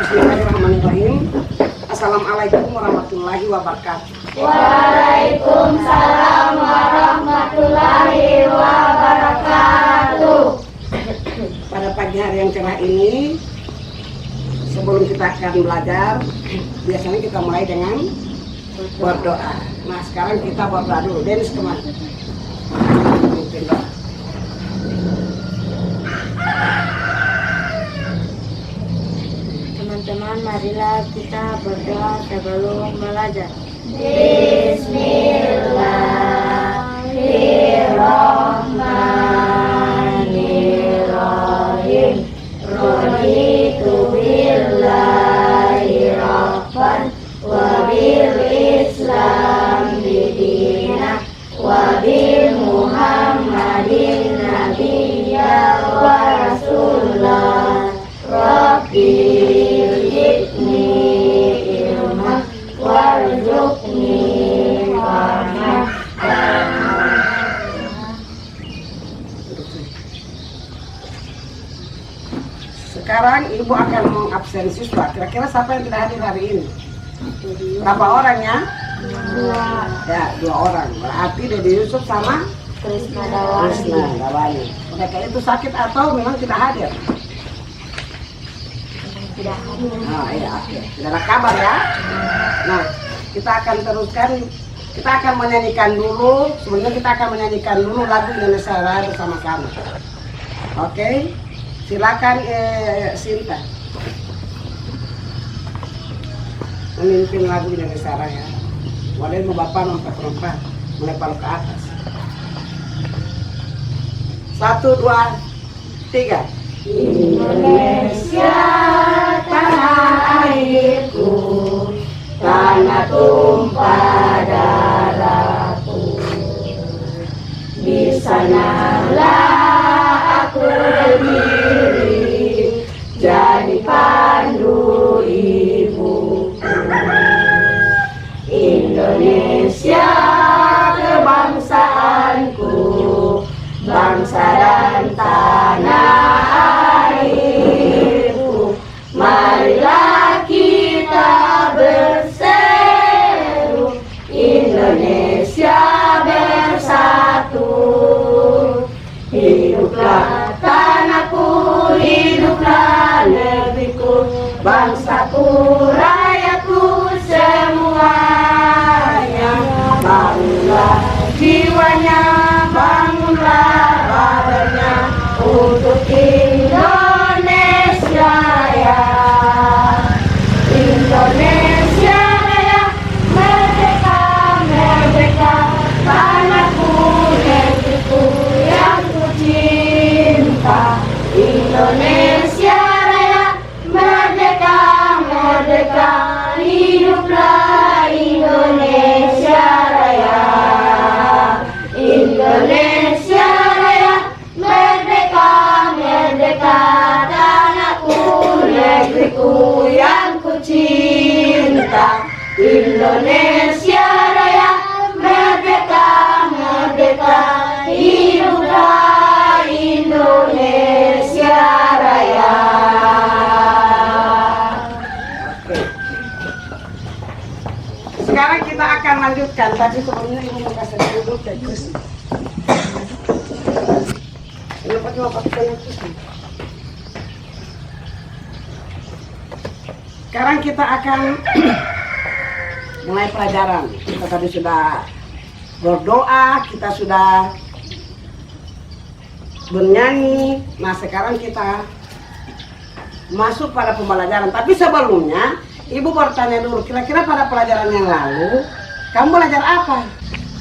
Bismillahirrahmanirrahim. Assalamualaikum warahmatullahi wabarakatuh. Waalaikumsalam warahmatullahi wabarakatuh. Pada pagi hari yang cerah ini, sebelum kita akan belajar, biasanya kita mulai dengan berdoa. Nah, sekarang kita berdoa dulu. Dennis kemana? Teman-teman, marilah kita berdoa sebelum belajar. Bismillahirrahmanirrahim. Raditu billahi rabban wa bil islam dina wa bil muhammadin nabiyya wa rasulullah. Rabbi zidni ilma warzuqni rahmah. Sekarang ibu akan mengabsen siswa. Kira-kira siapa yang tidak hadir hari ini? Berapa orang ya? Ya, 2 orang. Berarti Dede Yusuf sama Krisna Dawani. Mereka itu sakit atau memang tidak hadir? tidak hadir. Nah, iya, oke. Tidak ada kabar ya. Nah, kita akan teruskan. Kita akan menyanyikan dulu. Sebenarnya kita akan menyanyikan dulu lagu Indonesia Raya bersama-sama. Oke, silakan Sinta memimpin lagu Indonesia Raya. Boleh bapak lompat-lompat, mulai palu ke atas. 1, 2, 3. Indonesia tanah airku, tanah tumpah darahku. Di sanalah aku berdiri, jadi pandu ibuku. Indonesia kebangsaanku, bangsa dan tanah airku. Marilah kita berseru, Indonesia bersatu. Hiduplah tanahku, hiduplah negeriku, bangsaku, rakyatku semuanya. Bangunlah jiwanya, bangunlah badannya untuk Indonesia Raya. Indonesia Raya, merdeka, merdeka, tanahku, negeriku yang ku cinta. Indonesia Raya, merdeka, merdeka, hiduplah Indonesia Raya. Indonesia Raya, merdeka, merdeka, tanahku, negeriku yang ku cinta. Indonesia Raya, merdeka, merdeka, hiduplah Indonesia Raya. Sekarang kita akan lanjutkan. Tapi sebelumnya ibu mau kasih dulu ke Chris. Kenapa cuma pakai Chris? Sekarang kita akan mulai pelajaran. Kita tadi sudah berdoa, kita sudah bernyanyi. Nah, sekarang kita masuk pada pembelajaran. Tapi sebelumnya ibu bertanya dulu, kira-kira pada pelajaran yang lalu kamu belajar apa?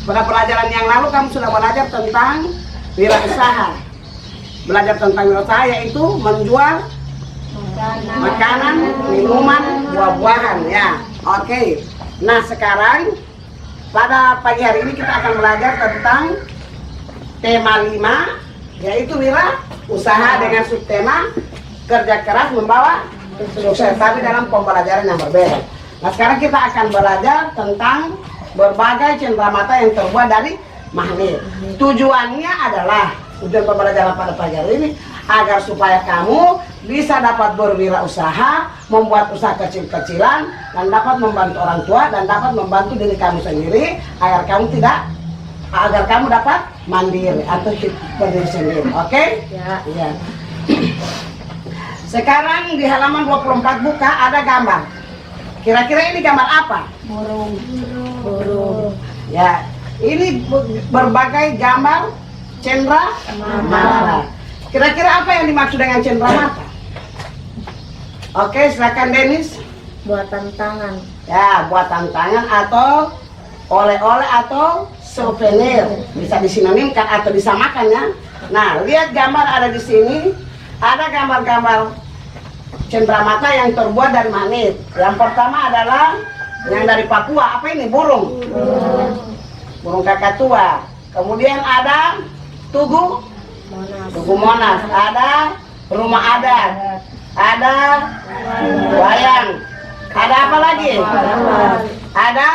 Pada pelajaran yang lalu kamu sudah belajar tentang wirausaha. Belajar tentang wirausaha yaitu menjual makanan, minuman, buah-buahan ya. Oke. Nah, sekarang pada pagi hari ini kita akan belajar tentang tema 5 yaitu wirausaha dengan subtema kerja keras membawa sukses, tapi dalam pembelajaran yang berbeda. Nah, sekarang kita akan belajar tentang berbagai cenderamata yang terbuat dari magnet. Tujuannya adalah, tujuan pembelajaran pada pagi hari ini agar supaya kamu bisa dapat berwirausaha, membuat usaha kecil-kecilan, dan dapat membantu orang tua dan dapat membantu diri kamu sendiri agar kamu dapat mandiri atau hidup berdiri sendiri. Oke? Ya. Iya. Sekarang di halaman 24 buka ada gambar. Kira-kira ini gambar apa? Burung. Ya, ini berbagai gambar cendera mata. Kira-kira apa yang dimaksud dengan cendera mata? Oke, silakan Denis. Buatan tangan. Ya, buatan tangan atau oleh-oleh atau souvenir. Bisa disinonimkan atau disamakan ya. Nah, lihat gambar ada di sini. Ada gambar-gambar cendera mata yang terbuat dari magnet. Yang pertama adalah yang dari Papua. Apa ini? Burung. Burung kakatua. Kemudian ada Tugu Monas. Ada rumah adat. Ada wayang. Ada apa lagi? Ada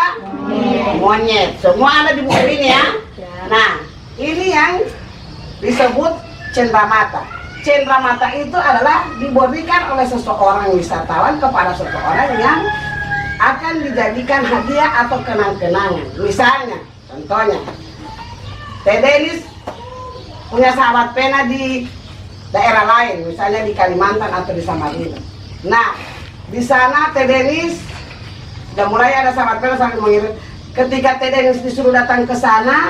monyet. Semua ada di buku ini ya. Nah, ini yang disebut cendera mata. Cendera mata itu adalah diberikan oleh seseorang wisatawan kepada seseorang yang akan dijadikan hadiah atau kenang-kenangan. Misalnya, contohnya, Teh Denis punya sahabat pena di daerah lain, misalnya di Kalimantan atau di Samarinda. Nah, di sana Teh Denis udah mulai ada sahabat pena sampai mengirim. Ketika Teh Denis disuruh datang ke sana,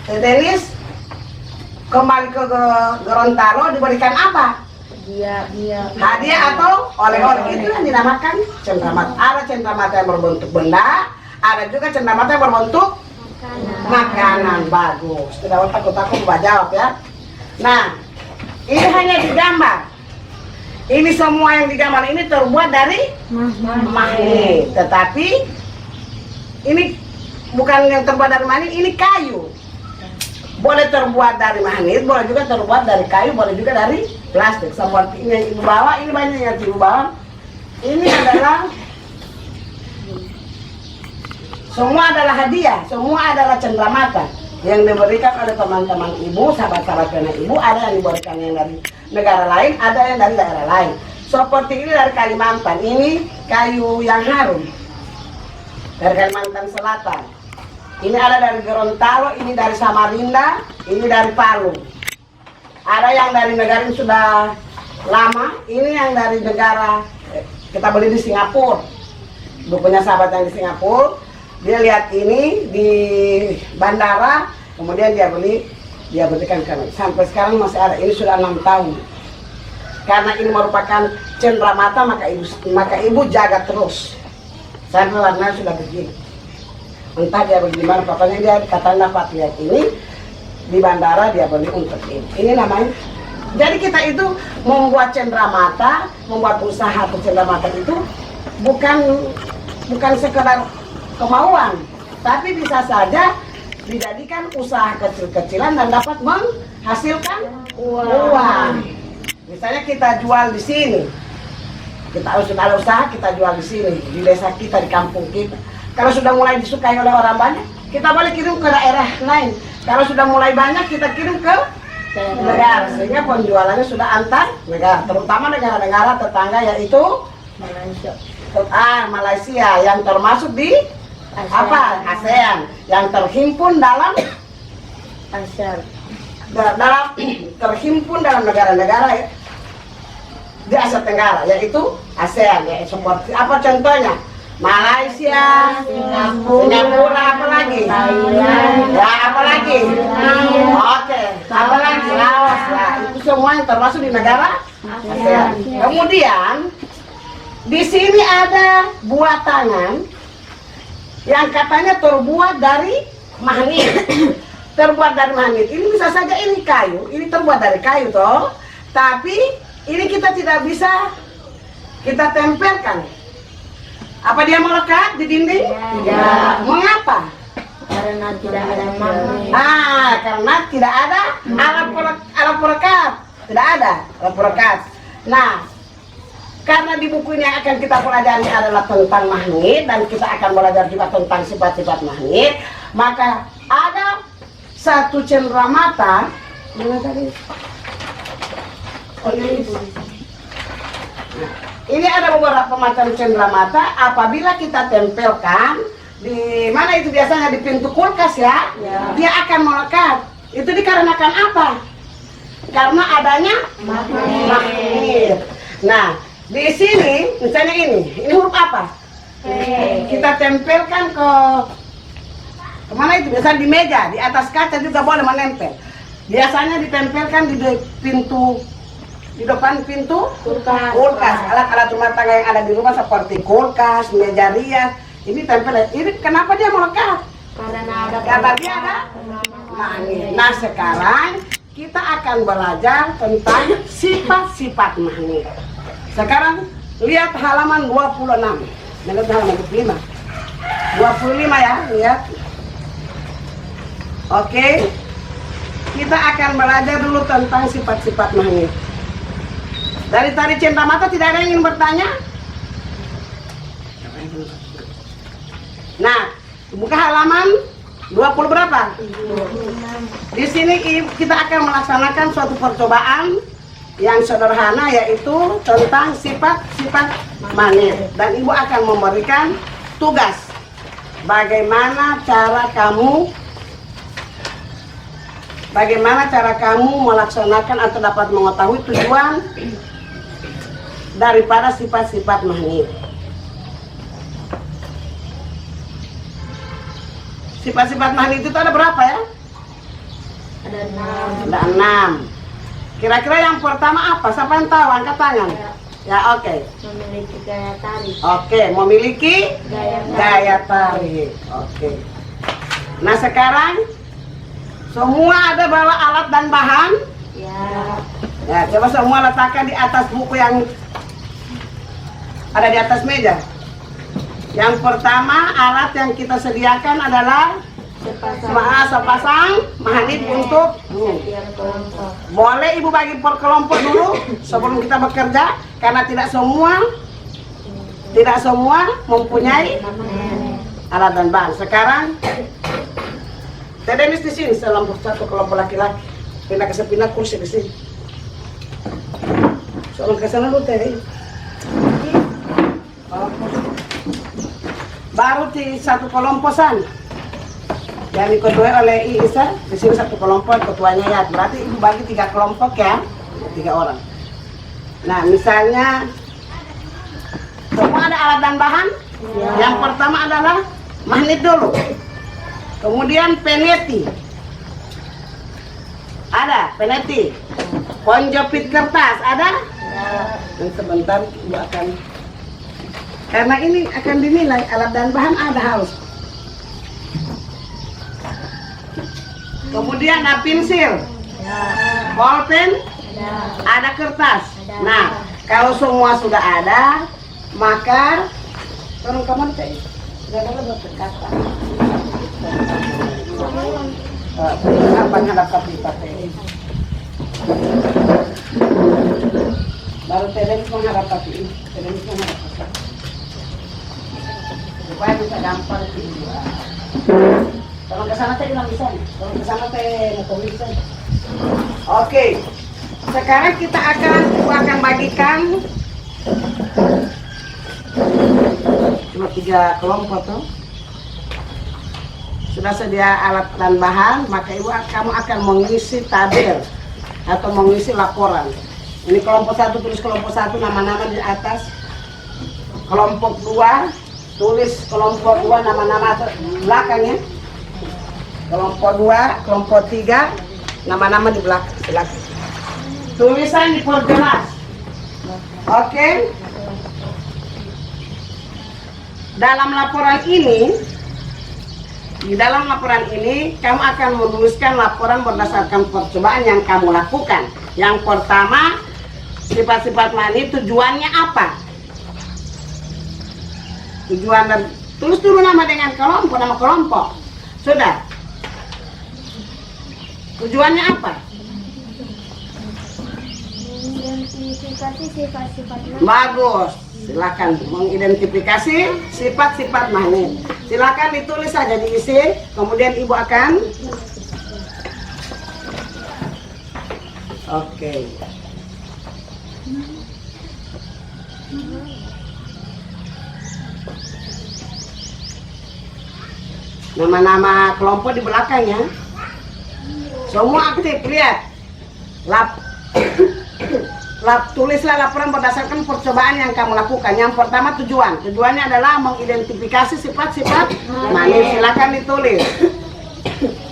Teh Denis kembali ke Gorontalo diberikan apa? Hadiah atau oleh-oleh. Itu yang dinamakan cendera mata. Ada cendera mata yang berbentuk benda, ada juga cendera mata yang berbentuk makanan. Bagus. Tidak usah takut-takut Mbak jawab ya. Nah, ini hanya digambar. Ini semua yang digambar ini terbuat dari magnet. Tetapi ini bukan yang terbuat dari magnet, ini kayu. Boleh terbuat dari magnet, boleh juga terbuat dari kayu, boleh juga dari plastik. Seperti ini yang ibu bawa, ini banyak yang ibu bawa. Ini adalah semua adalah hadiah, semua adalah cendera mata yang diberikan oleh teman-teman ibu, sahabat-sahabat pena ibu. Ada yang diberikan yang dari negara lain, ada yang dari daerah lain. Seperti ini dari Kalimantan, ini kayu yang harum dari Kalimantan Selatan. Ini ada dari Gorontalo, ini dari Samarinda, ini dari Palu. Ada yang dari negara yang sudah lama, ini yang dari negara kita beli di Singapura. Ibu punya sahabat yang di Singapura, dia lihat ini di bandara, kemudian dia belikan kami. Sampai sekarang masih ada, ini sudah 6 tahun. Karena ini merupakan cendera mata, maka ibu jaga terus. Sampai warnanya sudah begini. Entah dia bagaimana, pokoknya dia katanya dapat lihat ini di bandara, dia beli untuk ini. Ini namanya. Jadi kita itu membuat cendera mata, membuat usaha cendera mata itu bukan sekedar kemauan, tapi bisa saja dijadikan usaha kecil-kecilan dan dapat menghasilkan uang. Misalnya kita jual di sini, kita harus ada usaha, kita jual di sini, di desa kita, di kampung kita. Kalau sudah mulai disukai oleh orang banyak, kita boleh kirim ke daerah lain. Kalau sudah mulai banyak, kita kirim ke negara, sehingga penjualannya sudah antar negara, terutama negara-negara tetangga, yaitu Malaysia yang termasuk di ASEAN, yang terhimpun dalam terhimpun dalam negara-negara di Asia Tenggara, yaitu ASEAN. Ya, seperti apa contohnya? Malaysia, Singapura, apa lagi? Ya, apa lagi? Oke, apa lagi? Laos lah. Itu semua yang termasuk di negara ASEAN. Kemudian di sini ada buah tangan yang katanya terbuat dari magnet. Terbuat dari magnet. Ini bisa saja ini kayu, ini terbuat dari kayu toh. Tapi ini kita tidak bisa kita tempelkan. Apa dia melekat di dinding? Tidak. Mengapa? Karena tidak ada magnet. Karena tidak ada alat perekat. Tidak ada alat perekat. Nah, karena di buku ini yang akan kita pelajari adalah tentang magnet, dan kita akan belajar juga tentang sifat-sifat magnet, maka ada satu cendera mata. Mana tadi? Ini ada beberapa macam cendera mata. Apabila kita tempelkan di mana itu biasanya di pintu kulkas ya, dia akan melekat. Itu dikarenakan apa? Karena adanya magnet. Nah, di sini misalnya ini huruf apa? Kita tempelkan ke mana itu? Biasanya di meja, di atas kaca juga boleh menempel. Biasanya ditempelkan di pintu, di depan pintu kulkas. Alat-alat rumah tangga yang ada di rumah seperti kulkas, meja rias, ini tempel. Ini kenapa dia melekat? Karena dia ada magnet. Nah, sekarang kita akan belajar tentang sifat-sifat magnet. Sekarang lihat halaman 26. Lihat halaman 25. 25 ya, lihat. Oke. Kita akan belajar dulu tentang sifat-sifat magnet. Dari tadi cendera mata tidak ada yang ingin bertanya? Nah, buka halaman 20 berapa? 26. Di sini kita akan melaksanakan suatu percobaan yang sederhana, yaitu tentang sifat-sifat magnet. Dan ibu akan memberikan tugas bagaimana cara kamu melaksanakan atau dapat mengetahui tujuan daripada sifat-sifat magnet. Sifat-sifat magnet itu ada berapa ya? Ada 6. Kira-kira yang pertama apa? Siapa yang tahu? Angkat tangan. Ya, oke. memiliki gaya tarik. Oke, memiliki gaya tarik. Oke. Nah, sekarang semua ada bawa alat dan bahan? Ya, coba semua letakkan di atas buku yang ada di atas meja. Yang pertama, alat yang kita sediakan adalah sepasang magnet untuk boleh ibu bagi per kelompok dulu sebelum kita bekerja, karena tidak semua mempunyai alat dan bahan. Sekarang Tedenis di sini satu kelompok laki-laki, pindah kursi di sini. Soalnya ke sana dulu Teddy. Baru di satu kelompok sana. Yang diketuai oleh Isa, di sini satu kelompok, ketuanya ya. Berarti ibu bagi 3 kelompok ya, 3 orang. Nah, misalnya semua ada alat dan bahan. Yang pertama adalah magnet dulu. Kemudian peneti. Ada peneti. Penjepit kertas ada? Dan sebentar ibu akan, karena ini akan dinilai alat dan bahan ada harus. Kemudian ada pensil, bolpen, ada kertas. Nah, kalau semua sudah ada, maka tolong kamu cek. Sudah ada berkata. Apa yang dapat dipakai? Baru tenis menghadap ini, tenis menghadap supaya bisa gampang dijual. Kalau ke sana teh bilang bisa, kalau ke sana teh mau bisa. Oke, sekarang kita akan bagikan cuma 3 kelompok tuh. Sudah sedia alat dan bahan, maka kamu akan mengisi tabel atau mengisi laporan. Ini kelompok 1 tulis kelompok 1 nama-nama di atas. Kelompok 2 tulis kelompok 2 nama-nama belakangnya. Kelompok 2, kelompok 3 nama-nama di belakang. Tulisan diperjelas. Oke. Di dalam laporan ini kamu akan menuliskan laporan berdasarkan percobaan yang kamu lakukan. Yang pertama, sifat-sifat magnet tujuannya apa? Tujuan, dan tulis dulu nama dengan nama kelompok. Sudah. Tujuannya apa? Mengidentifikasi sifat-sifat magnet. Bagus. Silakan mengidentifikasi sifat-sifat magnet. Silakan ditulis saja, diisi. Kemudian ibu akan. Oke. Nama-nama kelompok di belakangnya. Semua aktif, lihat. Tulislah laporan berdasarkan percobaan yang kamu lakukan. Yang pertama tujuan. Tujuannya adalah mengidentifikasi sifat-sifat manis. Silakan ditulis.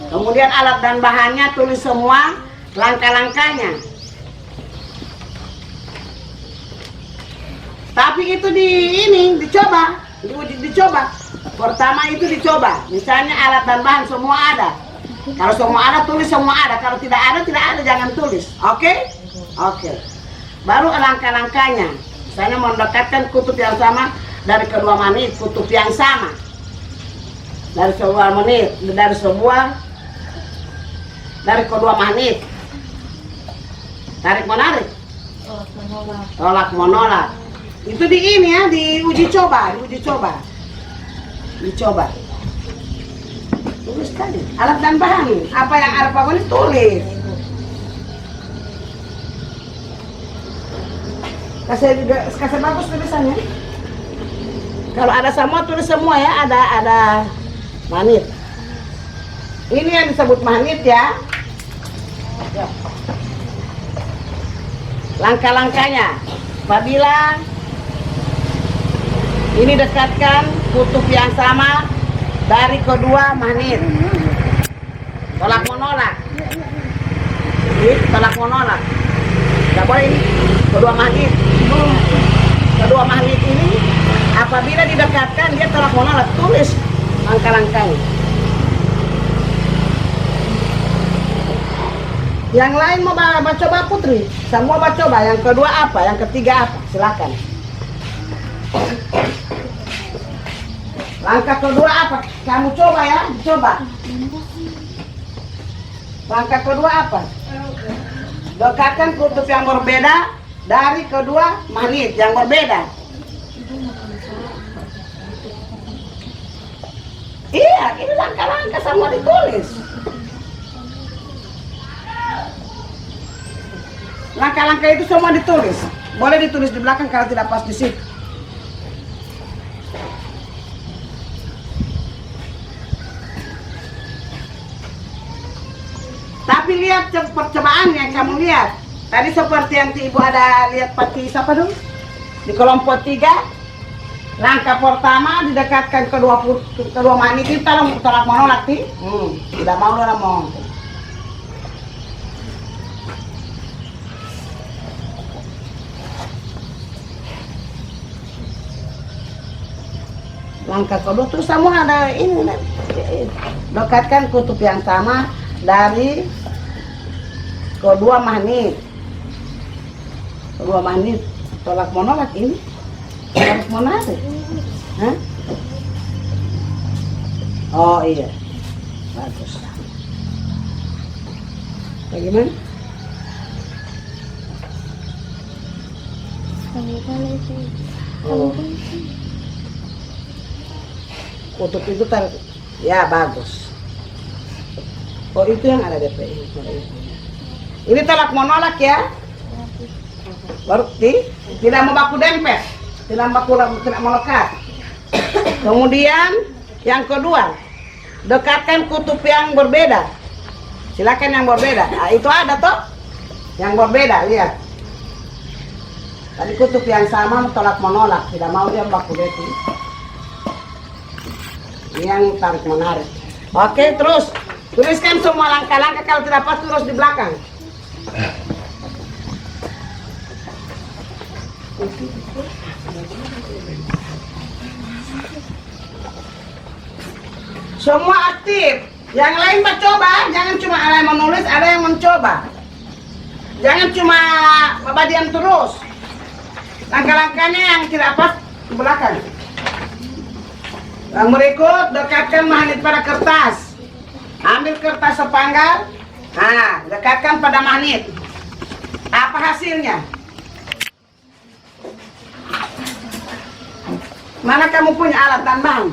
Kemudian alat dan bahannya tulis semua, langkah-langkahnya. Tapi itu dicoba, dicoba. Pertama itu dicoba. Misalnya alat dan bahan semua ada. Kalau semua ada tulis semua ada. Kalau tidak ada jangan tulis. Oke? Oke. Baru langkah-langkahnya. Misalnya mendekatkan kutub yang sama dari kedua magnet, kutub yang sama. Dari kedua magnet. Tarik menarik. Tolak menolak. Itu diuji coba. Dicoba. Tulis tadi. Alat dan bahan. Apa yang ada pokoknya tulis. Kasih bagus tulisannya. Kalau ada semua tulis semua ya. Ada magnet. Ini yang disebut magnet ya. Langkah-langkahnya. Apabila ini dekatkan kutub yang sama dari kedua magnet. Tolak menolak. Ini tolak menolak. Tidak boleh ini. Kedua magnet. Kedua magnet ini apabila didekatkan dia tolak menolak. Tulis langkah-langkahnya. Yang lain mau coba Putri? Semua coba. Yang kedua apa? Yang ketiga apa? Silakan. Langkah kedua apa? Kamu coba ya, coba. Langkah kedua apa? Dekatkan kutub yang berbeda dari kedua magnet yang berbeda. Iya, ini langkah-langkah semua ditulis. Langkah-langkah itu semua ditulis. Boleh ditulis di belakang kalau tidak pas di situ. Tapi lihat percobaannya, kamu lihat. Tadi seperti yang ibu ada lihat pati siapa dulu? Di kelompok 3. Langkah pertama didekatkan kedua magnet itu tolak menolak nih. Tidak mau orang mau. Langkah kedua tuh semua ada ini. Dekatkan kutub yang sama dari kedua magnet. Kedua magnet tolak menolak ini. Tolak menolak. Hah? Oh iya. Bagus. Bagaimana? Oh. Kutub itu ya bagus. Oh itu yang ada DPI. Ini tolak menolak ya. Berarti tidak mau baku dempet, tidak melekat. Kemudian yang kedua, dekatkan kutub yang berbeda. Silakan yang berbeda. Nah, itu ada toh? Yang berbeda, lihat. Tadi kutub yang sama tolak menolak, tidak mau dia baku dempet. Yang tarik menarik. Oke, terus tuliskan semua langkah-langkah, kalau tidak pas terus di belakang. Semua aktif. Yang lain mencoba, jangan cuma ada yang menulis, ada yang mencoba. Jangan cuma diam terus. Langkah-langkahnya yang tidak pas di belakang. Yang berikut, dekatkan magnet pada kertas. Ambil kertas sepanggal. Nah, dekatkan pada magnet. Apa hasilnya? Mana kamu punya alat dan bahan?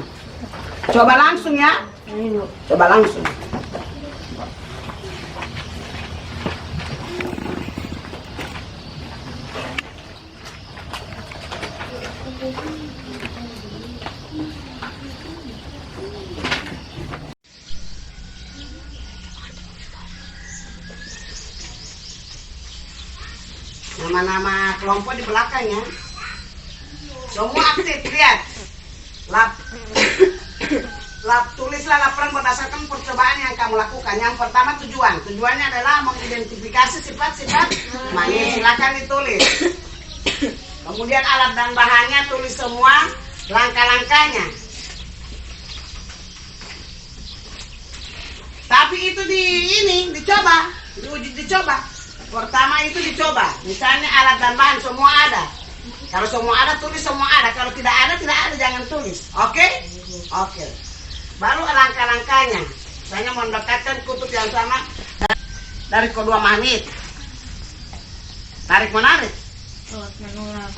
Coba langsung ya. Coba langsung. nama-nama kelompok di belakangnya. Semua aktif, lihat. Tulislah laporan berdasarkan percobaan yang kamu lakukan. Yang pertama tujuannya adalah mengidentifikasi sifat-sifat magnet. Silakan ditulis. Kemudian alat dan bahannya, tulis semua langkah-langkahnya. Tapi itu dicoba. Pertama itu dicoba. Misalnya alat dan bahan semua ada. Kalau semua ada, tulis semua ada. Kalau tidak ada, jangan tulis. Oke? Oke. Baru langkah-langkahnya. Misalnya mendekatkan kutub yang sama dari kedua magnet. Tarik menarik.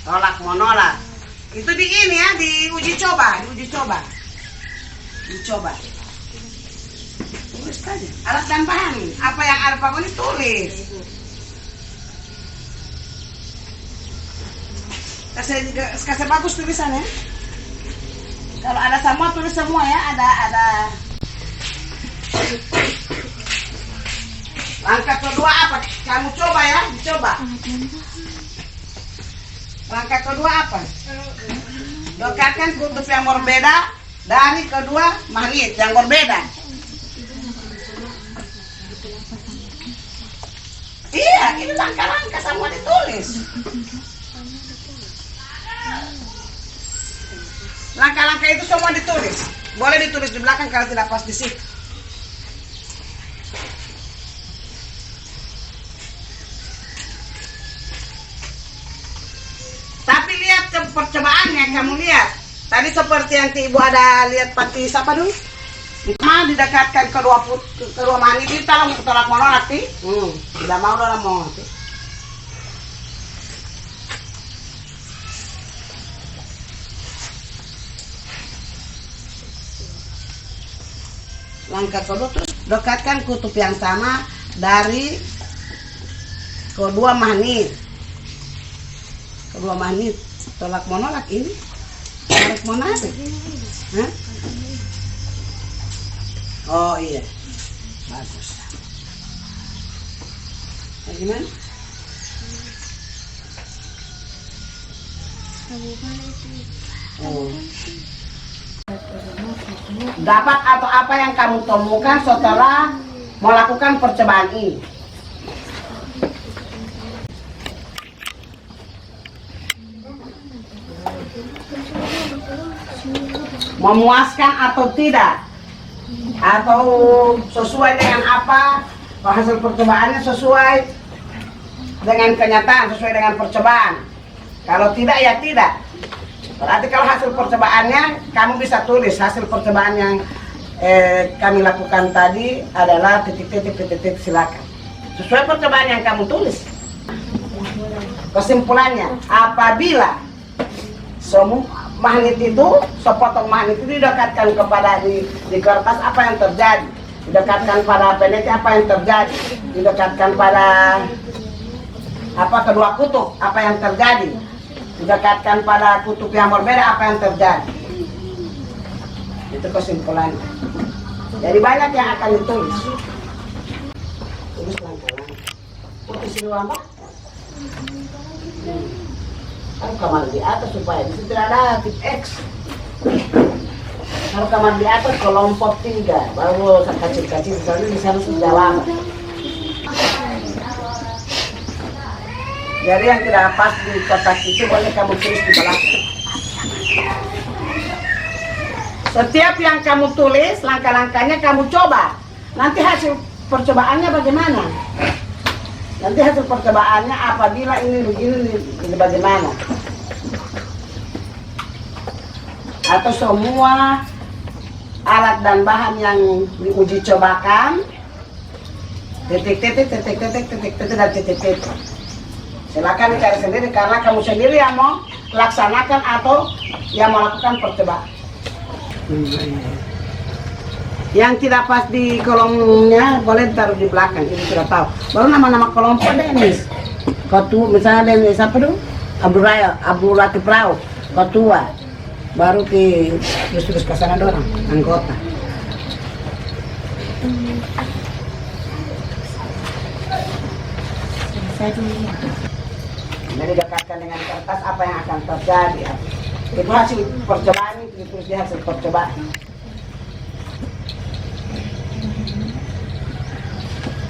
Tolak menolak. Itu diuji coba. Tulis tadi. Alat dan bahan. Apa yang ada Pak Boni tulis. Kasih bagus tulisannya. Kalau ada semua tulis semua ya. Ada. Langkah kedua apa? Kamu coba ya, dicoba. Langkah kedua apa? Dekatkan kutub yang berbeda dari kedua magnet yang berbeda. Iya, ini langkah-langkah semua ditulis. Langkah-langkah itu semua ditulis. Boleh ditulis di belakang kalau tidak pas di situ. Tapi lihat percobaannya, kamu lihat. Tadi seperti yang ibu ada lihat pati siapa dulu? Didekatkan kedua magnet itu tolak menolak nih. Tidak mau dalam mau. Langkah kedua terus dekatkan kutub yang sama dari kedua magnet. Kedua magnet tolak menolak ini. Tarik menarik. Hah? Oh iya. Bagus. Gimana? Oh. Dapat atau apa yang kamu temukan setelah melakukan percobaan ini? Memuaskan atau tidak? Atau sesuai dengan apa? Hasil percobaannya sesuai dengan kenyataan, sesuai dengan percobaan. Kalau tidak ya tidak. Berarti kalau hasil percobaannya, kamu bisa tulis hasil percobaan yang kami lakukan tadi adalah titik-titik, silakan. Sesuai percobaan yang kamu tulis. Kesimpulannya, apabila semua magnet itu, sepotong magnet itu didekatkan kepada di kertas, apa yang terjadi? Didekatkan pada peneliti, apa yang terjadi? Didekatkan pada kedua kutub, apa yang terjadi? Didekatkan pada kutub yang berbeda, apa yang terjadi? Itu kesimpulannya. Jadi banyak yang akan ditulis. Tulis langkah-langkah. Posisi apa? Taruh kamar di atas supaya di situ ada tip X. Taruh kamar di atas kelompok 3, baru kecil-kecil di sana sudah lama. Jadi yang tidak pas di kotak itu boleh kamu tulis di belakang. Setiap yang kamu tulis, langkah-langkahnya kamu coba. Nanti hasil percobaannya bagaimana? Nanti hasil percobaannya apabila ini begini, ini bagaimana? Atau semua alat dan bahan yang diuji cobakan, titik-titik, dan titik-titik. Silakan dicari sendiri karena kamu sendiri yang mau laksanakan atau yang melakukan percobaan. Yang tidak pas di kolomnya boleh ditaruh di belakang, kita tidak tahu. Baru nama-nama kelompok Denis. Ketua, misalnya Denis apa dulu? Abu Latif Rao, ketua. Baru terus ke sana dorang, anggota. Didekatkan dengan kertas, apa yang akan terjadi? Itu hasil percobaan, itu hasil percobaan.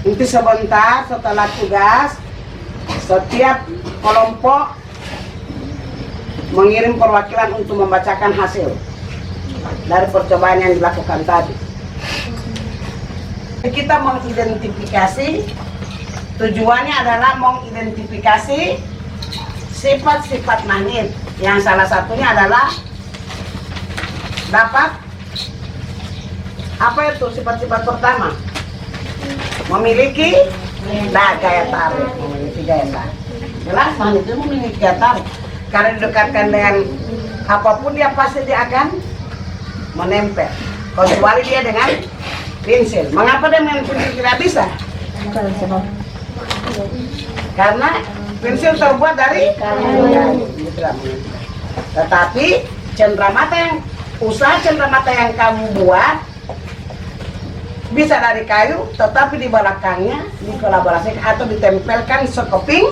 Nanti sebentar setelah tugas, setiap kelompok mengirim perwakilan untuk membacakan hasil dari percobaan yang dilakukan tadi. Kita mengidentifikasi, tujuannya adalah mengidentifikasi sifat-sifat magnet, yang salah satunya adalah dapat apa itu sifat-sifat pertama? Memiliki gaya tarik, memiliki gaya tarik. Jelas magnet itu memiliki gaya tarik. Karena didekatkan dengan apapun dia pasti dia akan menempel. Kecuali dia dengan pensil. Mengapa dia dengan pensil tidak bisa? Karena pensil terbuat dari kayu. Tetapi usaha cenderamata yang kamu buat bisa dari kayu, tetapi di belakangnya dikolaborasikan atau ditempelkan sekeping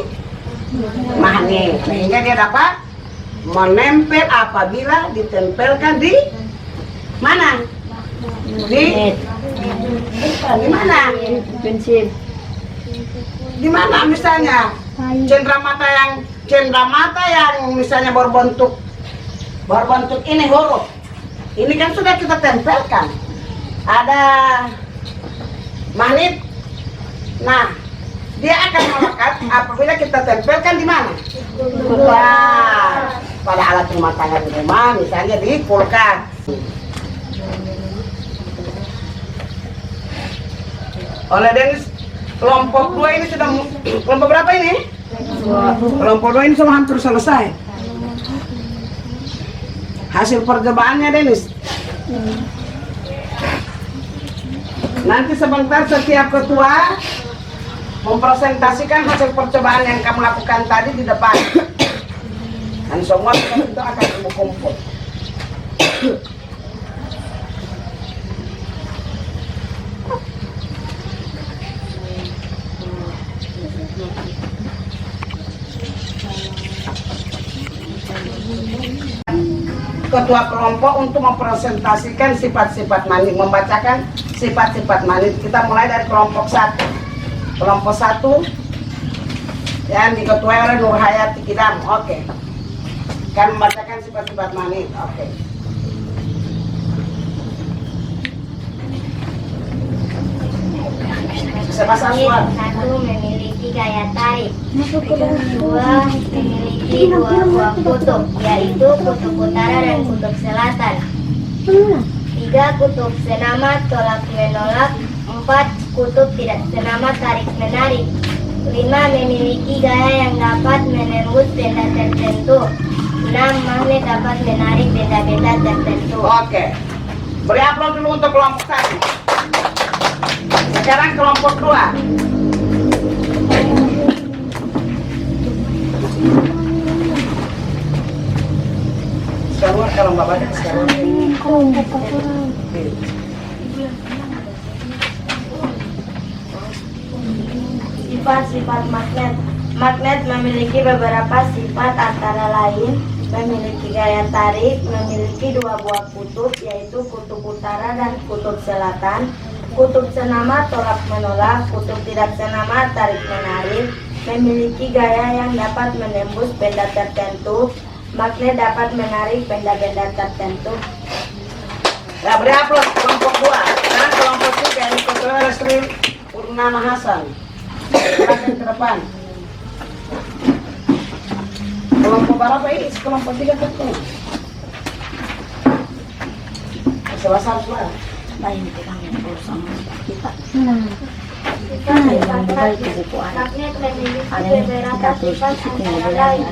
magnet, sehingga dia dapat menempel apabila ditempelkan di mana? Di mana? Pensil. Di mana misalnya cenderamata yang misalnya berbentuk ini huruf. Ini kan sudah kita tempelkan. Ada magnet. Nah, dia akan melekat apabila kita tempelkan di mana? Pada alat rumah tangga di rumah, misalnya di kulkas. Oleh Dennis, kelompok 2 ini sudah, kelompok berapa ini? Kelompok 2 ini sudah hampir selesai. Hasil percobaannya Dennis. Nanti sebentar setiap ketua mempresentasikan hasil percobaan yang kamu lakukan tadi di depan. Dan semua itu akan kumpul. Ketua kelompok untuk mempresentasikan sifat-sifat magnet, membacakan sifat-sifat magnet. Kita mulai dari kelompok 1. Kelompok 1 yang diketuai oleh Nur Hayati Kidam. Oke. Kan membacakan sifat-sifat magnet. Oke. Bahasa suara. 1 memiliki gaya tarik. 2 memiliki 2 buah kutub, yaitu kutub utara dan kutub selatan. 3 kutub senama tolak menolak. 4 kutub tidak senama tarik menarik. 5 memiliki gaya yang dapat menembus benda tertentu. 6 magnet dapat menarik benda-benda tertentu. Oke. Beri aplaus dulu untuk kelompok 1. Sekarang kelompok 2. Sekarang kalau Mbak baca sekarang. Sifat-sifat magnet. Magnet memiliki beberapa sifat antara lain memiliki gaya tarik, memiliki 2 buah kutub, yaitu kutub utara dan kutub selatan. Kutub senama tolak menolak, kutub tidak senama tarik menarik, memiliki gaya yang dapat menembus benda tertentu. Magnet dapat menarik benda-benda tertentu. Ya, beri aplaus kelompok 2. Sekarang kelompok 3 yang diketuai oleh Sri Purnama Hasan. Silakan ke depan. Kelompok berapa ini? Kelompok 3 ketemu. Selesai semua. Magnet memiliki beberapa sifat antara lain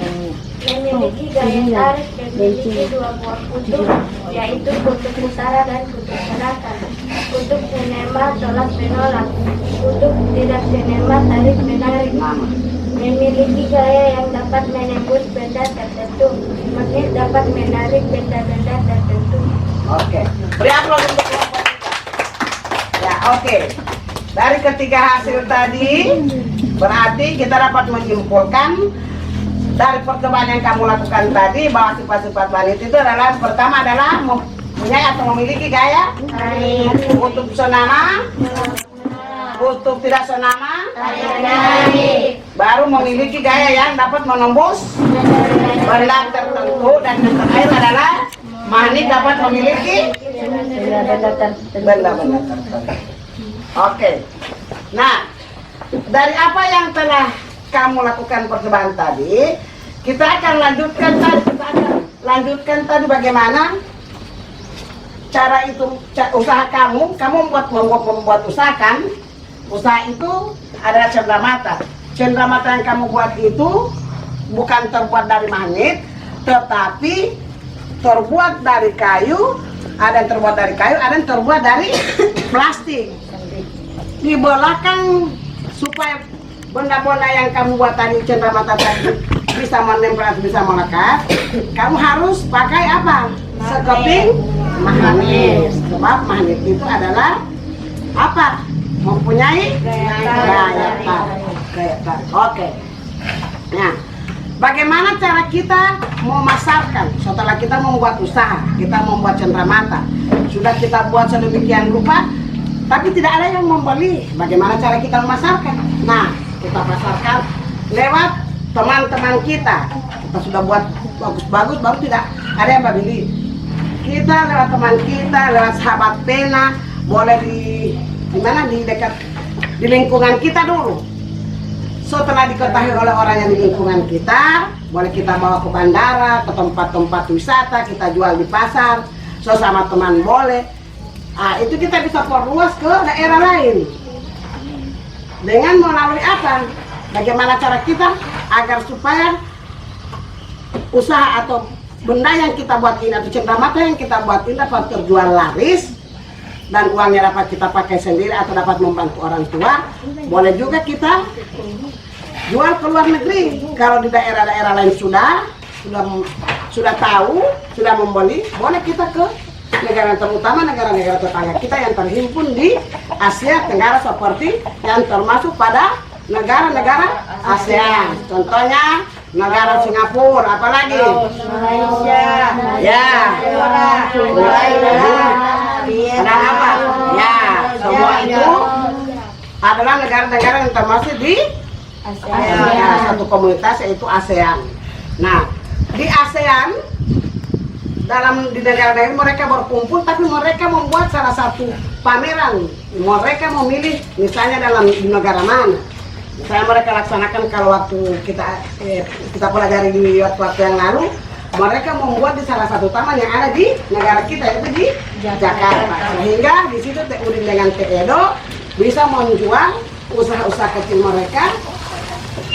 memiliki gaya tarik, memiliki 2 buah kutub, yaitu kutub utara dan kutub selatan. Kutub senema tolak menolak, kutub tidak senema tarik menarik. Memiliki gaya yang dapat menembus benda tertentu. Magnet dapat menarik benda-benda tertentu. Oke. Beri aplaus untuk kelompok 3. Ya, oke. Dari ketiga hasil tadi, berarti kita dapat menyimpulkan dari percobaan yang kamu lakukan tadi bahwa sifat-sifat wanita itu adalah pertama adalah mempunyai atau memiliki gaya untuk senama, untuk tidak senama, baru memiliki gaya yang dapat menembus benda tertentu, dan yang terakhir adalah Mahnik dapat memiliki benda-benda tertentu. Oke. Nah, dari apa yang telah kamu lakukan percobaan tadi, kita akan lanjutkan tadi bagaimana cara itu usaha kamu membuat usaha kan. Usaha itu adalah cendramata. Cendramata yang kamu buat itu bukan terbuat dari magnet, tetapi terbuat dari kayu. Ada yang terbuat dari kayu, ada yang terbuat dari plastik. Di belakang supaya benda-benda yang kamu buat tadi cendramata tadi bisa menempel, bisa melekat, kamu harus pakai apa? Sekeping magnet. Sebab magnet itu adalah apa? Mempunyai gaya tarik. Oke. Nah, bagaimana cara kita memasarkan setelah kita membuat usaha, kita membuat cendramata, sudah kita buat sedemikian rupa, tapi tidak ada yang membeli. Bagaimana cara kita memasarkan? Nah, kita pasarkan lewat teman-teman kita. Kita sudah buat bagus-bagus, baru tidak ada yang membeli. Kita lewat teman kita, lewat sahabat pena, boleh di mana, di dekat di lingkungan kita dulu. Setelah diketahui oleh orang yang di lingkungan kita, boleh kita bawa ke bandara, ke tempat-tempat wisata, kita jual di pasar, sesama teman boleh. Nah, itu kita bisa perluas ke daerah lain. Dengan melalui apa? Bagaimana cara kita agar supaya usaha atau benda yang kita buat ini atau cendramata yang kita buat ini dapat terjual laris, dan uangnya dapat kita pakai sendiri atau dapat membantu orang tua. Boleh juga kita jual ke luar negeri. Kalau di daerah-daerah lain sudah tahu, sudah membeli, boleh kita ke negara, terutama negara-negara tetangga kita yang terhimpun di Asia Tenggara, seperti yang termasuk pada negara-negara ASEAN. Contohnya negara Singapura, apalagi Malaysia, ya, ada apa? Ya, semua itu adalah negara-negara yang termasuk di ASEAN. Satu komunitas yaitu ASEAN. Nah, di ASEAN, di negara-negara mereka berkumpul, tapi mereka membuat salah satu pameran. Mereka memilih misalnya di negara mana. Misalnya mereka laksanakan kalau waktu kita pelajari di waktu yang lalu, mereka membuat di salah satu taman yang ada di negara kita, yaitu di Jakarta. Sehingga di situ Teh Udin dengan Teh Edo bisa menjual usaha-usaha kecil mereka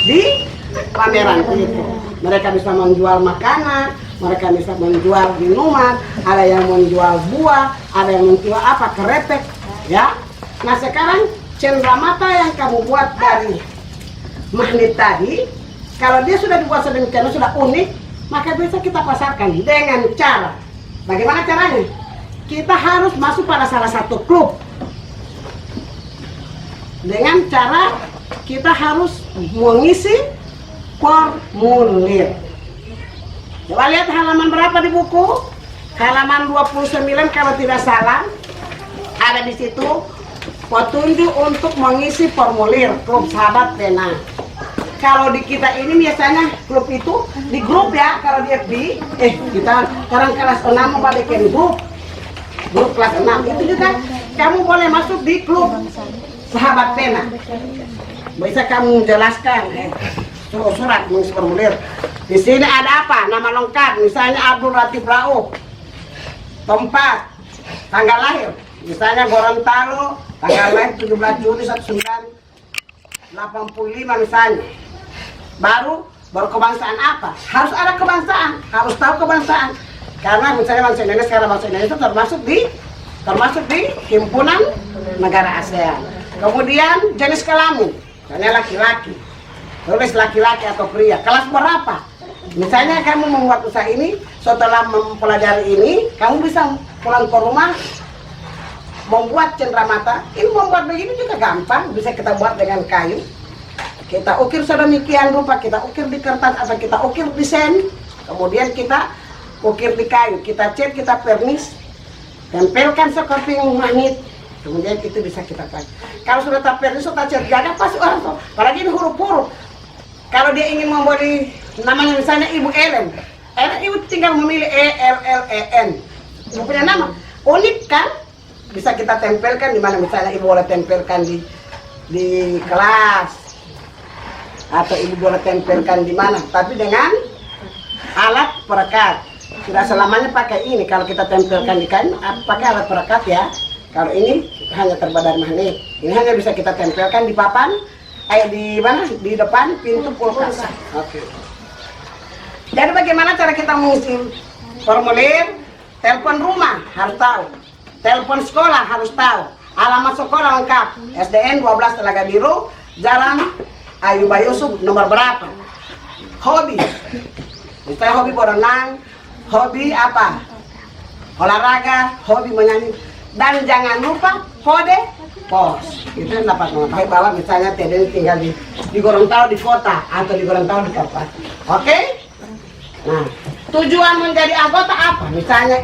di pameran itu. Mereka bisa menjual makanan, mereka bisa menjual minuman, ada yang menjual buah, ada yang menjual apa, kerepek, ya. Nah, sekarang cendramata yang kamu buat dari magnet tadi, kalau dia sudah dibuat sedemikian, sudah unik, maka bisa kita pasarkan dengan cara, bagaimana caranya? Kita harus masuk pada salah satu klub. Dengan cara kita harus mengisi formulir. Coba lihat halaman berapa di buku? Halaman 29 kalau tidak salah. Ada di situ petunjuk untuk mengisi formulir klub sahabat pena. Kalau di kita ini biasanya klub itu di grup ya. Kalau di FB, kita sekarang kelas 6 mau bikin grup kelas 6. Itu juga kamu boleh masuk di klub sahabat pena. Bisa kamu jelaskan surat mengisi formulir. Di sini ada apa? Nama lengkap, misalnya Abdul Latif Rauf, tempat, tanggal lahir, misalnya Gorontalo, tanggal lahir 17 Juli 1985 misalnya. Baru kebangsaan apa? Harus ada kebangsaan, harus tahu kebangsaan. Karena misalnya bangsa Indonesia, sekarang bangsa Indonesia termasuk di himpunan negara ASEAN. Kemudian jenis kelamin, misalnya laki-laki. Tulis laki-laki atau pria, kelas berapa? Misalnya kamu membuat usaha ini, setelah mempelajari ini, kamu bisa pulang ke rumah membuat cendramata. Ini membuat begini juga gampang, bisa kita buat dengan kayu. Kita ukir sedemikian rupa, kita ukir di kertas atau kita ukir di sen, kemudian kita ukir di kayu, kita cat, kita pernis, tempelkan seperti magnet, kemudian itu bisa kita pakai. Kalau sudah terpernis, sudah cat jaga, pasti orang tahu. Apalagi ini huruf-huruf. Kalau dia ingin membeli namanya misalnya Ibu Ellen, ibu tinggal memilih ELLEN, ibu punya nama unik kan, bisa kita tempelkan di mana, misalnya ibu boleh tempelkan di kelas, atau ibu boleh tempelkan di mana, tapi dengan alat perekat. Tidak selamanya pakai ini. Kalau kita tempelkan di kain, pakai alat perekat ya. Kalau ini hanya terbuat dari magnet. Ini hanya bisa kita tempelkan di papan, di mana? Di depan pintu kulkas. Oke. Jadi bagaimana cara kita mengisi formulir? Telepon rumah harus tahu. Telepon sekolah harus tahu. Alamat sekolah lengkap. SDN 12 Telaga Biru, Jalan Ayuba Yusuf, nomor berapa? Hobi, misalnya hobi berenang, hobi apa? Olahraga, hobi menyanyi, dan jangan lupa kode pos. Itu yang dapat mengetahui bahwa misalnya TD tinggal di Gorontalo di kota atau di Gorontalo di kabupaten. Oke? Nah, tujuan menjadi anggota apa? Misalnya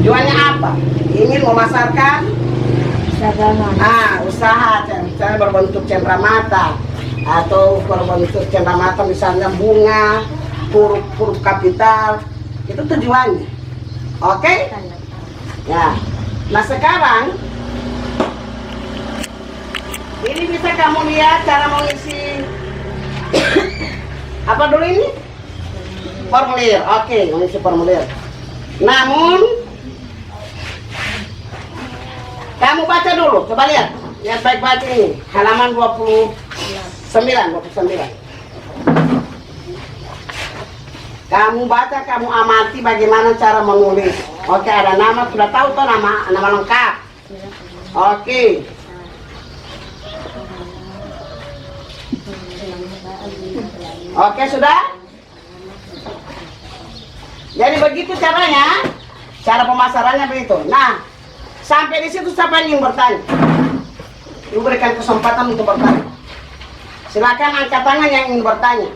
tujuannya apa? Ingin memasarkan usaha, misalnya berbentuk cenderamata atau berbentuk cenderamata misalnya bunga, huruf kapital, itu tujuannya. Oke? Ya. Nah sekarang ini bisa kamu lihat cara mengisi apa dulu ini? Formulir. Oke, mengisi formulir. Namun kamu baca dulu, coba lihat baik-baik ini, halaman 29. Kamu baca, kamu amati bagaimana cara menulis. Oke, ada nama, sudah tahu tuh nama lengkap. Oke. Oke, sudah? Jadi begitu caranya, cara pemasarannya begitu. Nah, sampai di situ siapa yang ingin bertanya? Ibu berikan kesempatan untuk bertanya. Silakan angkat tangan yang ingin bertanya.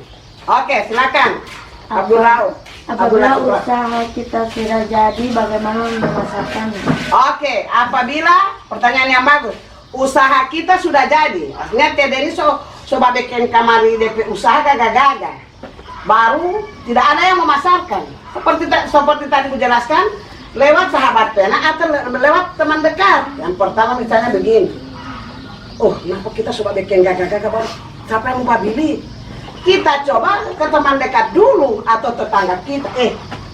Oke, silakan. Abdul Rauf. Apabila usaha kita sudah jadi, bagaimana memasarkannya? Oke, apabila pertanyaan yang bagus. Usaha kita sudah jadi. Artinya TD ini coba bikin kamari DP usaha gagah-gagah. Baru tidak ada yang memasarkan. Seperti tadi kujelaskan, lewat sahabat pena atau lewat teman dekat. Yang pertama misalnya begini. Oh, kenapa kita coba bikin gagah-gagah baru? Siapa yang mau beli? Kita coba ke teman dekat dulu atau tetangga kita.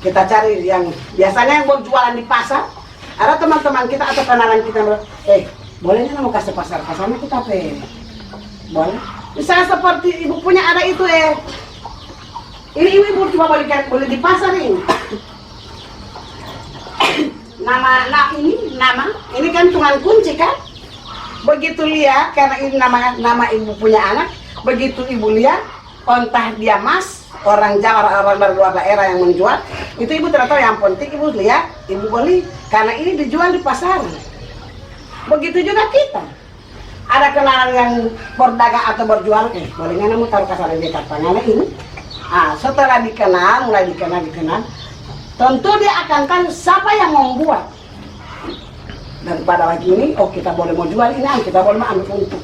Kita cari yang biasanya yang berjualan di pasar. Ada teman-teman kita atau kenalan kita. Bolehnya mau kasih pasarnya kita boleh. Misalnya seperti ibu punya ada itu Ini ibu cuma boleh di pasar ini. Ini kan tungan kunci kan. Begitu lihat karena ini nama ibu punya anak. Begitu ibu lihat, entah dia mas, orang Jawa, orang dari luar daerah yang menjual, itu ibu tidak tahu. Yang penting ibu lihat, ibu beli karena ini dijual di pasar. Begitu juga kita. Ada kenalan yang berdagang atau berjual, boleh nggak namu taruh kasar di katanya ini. Setelah dikenal, mulai dikenal, tentu dia akan tahu siapa yang membuat. Daripada lagi ini, kita boleh mau jual ini, kita boleh mau ambil untung.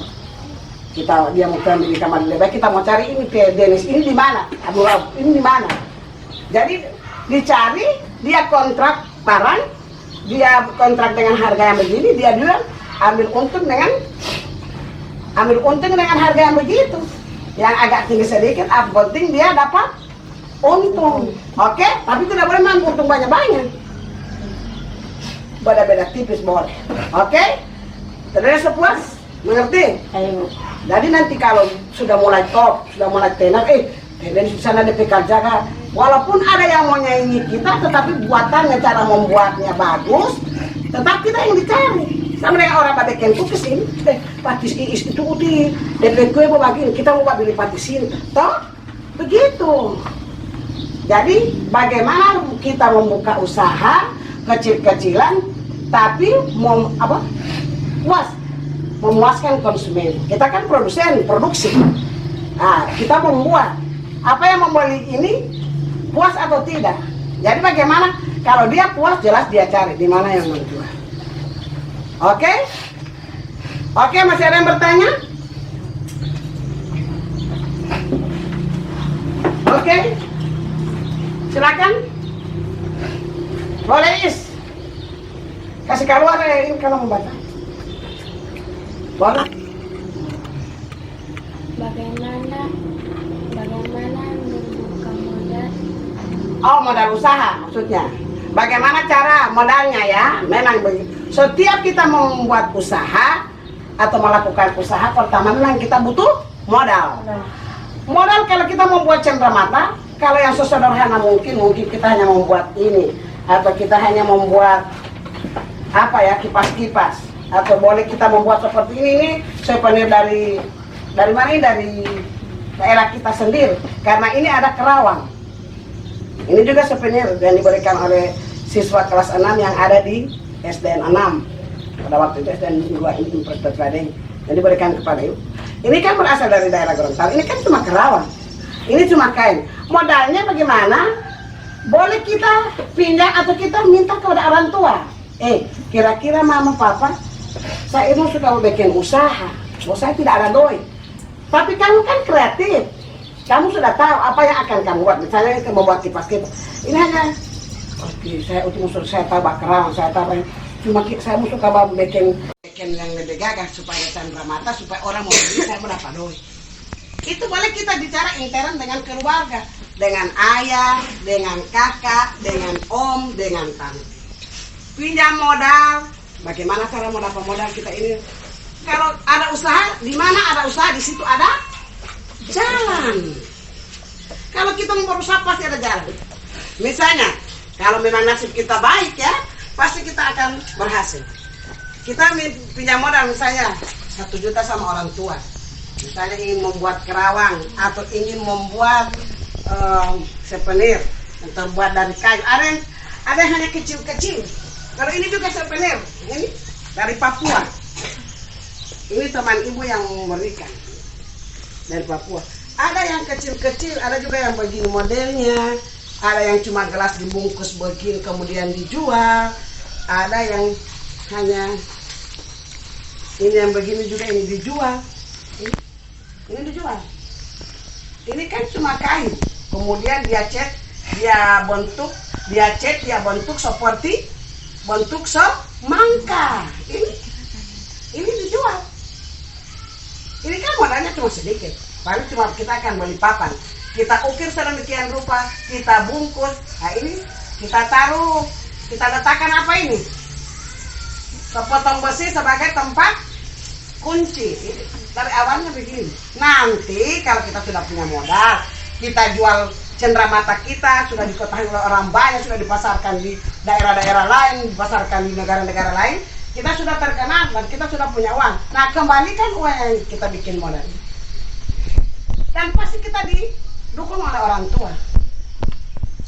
Dia mau ambil di kamar lebih, kita mau cari ini Dennis ini di mana, Abdul Rauf ini di mana. Jadi dicari, dia kontrak barang, dia kontrak dengan harga yang begini, dia jual, ambil untung dengan harga yang begitu. Yang agak tinggi sedikit, penting dia dapat untung. Oke? Tapi tidak boleh mampu untung banyak-banyak. Beda-beda tipis boleh. Oke? Terus sepuas? Mengerti? Ayo. Jadi nanti kalau sudah mulai top, sudah mulai tenar, dan di sana DPK jaga. Walaupun ada yang mau nyanyi kita, tetapi buatannya, cara membuatnya bagus, tetap kita yang dicari. Sama dengan orang pada bikin cookies ini, patis iis itu di DP gue mau bagiin, kita mau beli patisin, toh begitu. Jadi bagaimana kita membuka usaha kecil-kecilan, tapi puas. memuaskan konsumen. Kita kan produksi. Nah, kita membuat. Apa yang membeli ini puas atau tidak? Jadi bagaimana? Kalau dia puas, jelas dia cari di mana yang menjual. Oke? Oke, masih ada yang bertanya? Oke? Silakan. Boleh Is. Kasih keluar ini kalau membaca. Boleh. Bagaimana membuka modal? Oh, modal usaha maksudnya. Bagaimana cara modalnya ya? Memang begitu. Setiap kita membuat usaha atau melakukan usaha, pertama memang kita butuh modal. Modal kalau kita membuat cenderamata, kalau yang sesederhana mungkin kita hanya membuat ini, atau kita hanya membuat apa ya, kipas-kipas, atau boleh kita membuat seperti ini nih, souvenir dari mana ini? Dari daerah kita sendiri, karena ini ada Kerawang. Ini juga souvenir yang diberikan oleh siswa kelas 6 yang ada di SDN 6. Pada waktu itu SDN 2 ini Universitas Gading yang diberikan kepada ibu. Ini kan berasal dari daerah Gorontalo. Ini kan cuma Kerawang. Ini cuma kain. Modalnya bagaimana? Boleh kita pinjam atau kita minta kepada orang tua. Kira-kira mama papa, saya ini suka bikin usaha. Saya tidak ada doi. Tapi kamu kan kreatif. Kamu sudah tahu apa yang akan kamu buat. Misalnya itu membuat kipas-kipas. Ini hanya, oke, saya tabak Kerawang, saya tabak. Cuma saya suka bikin yang lebih gagah supaya cenderamata, supaya orang mau beli, saya berapa doi. Itu boleh kita bicara intern dengan keluarga, dengan ayah, dengan kakak, dengan om, dengan tante. Pinjam modal, bagaimana cara mau dapat modal kita ini? Kalau ada usaha, di mana ada usaha, di situ ada jalan. Kalau kita mau berusaha pasti ada jalan. Misalnya, kalau memang nasib kita baik ya, pasti kita akan berhasil. Kita pinjam modal misalnya 1 juta sama orang tua. Misalnya ingin membuat Kerawang atau ingin membuat souvenir yang terbuat dari kayu. Ada yang hanya kecil-kecil. Kalau ini juga souvenir, ini dari Papua. Ini teman ibu yang memberikan dari Papua. Ada yang kecil-kecil, ada juga yang begini modelnya. Ada yang cuma gelas dibungkus begini kemudian dijual. Ada yang hanya ini yang begini juga ini dijual. Ini dijual. Ini kan cuma kain. Kemudian dia cat, dia bentuk seperti bentuk semangka. Ini dijual. Ini kan modalnya cuma sedikit. Paling cuma kita akan beli papan. Kita ukir sedemikian rupa, kita bungkus. Nah ini kita taruh, kita letakkan apa ini? Sepotong besi sebagai tempat kunci. Dari awalnya begini. Nanti kalau kita sudah punya modal, kita jual cenderamata kita, sudah diketahui oleh orang banyak, sudah dipasarkan di daerah-daerah lain, dipasarkan di negara-negara lain, kita sudah terkenal dan kita sudah punya uang. Nah kembalikan uang yang kita bikin modal. Dan pasti kita didukung oleh orang tua.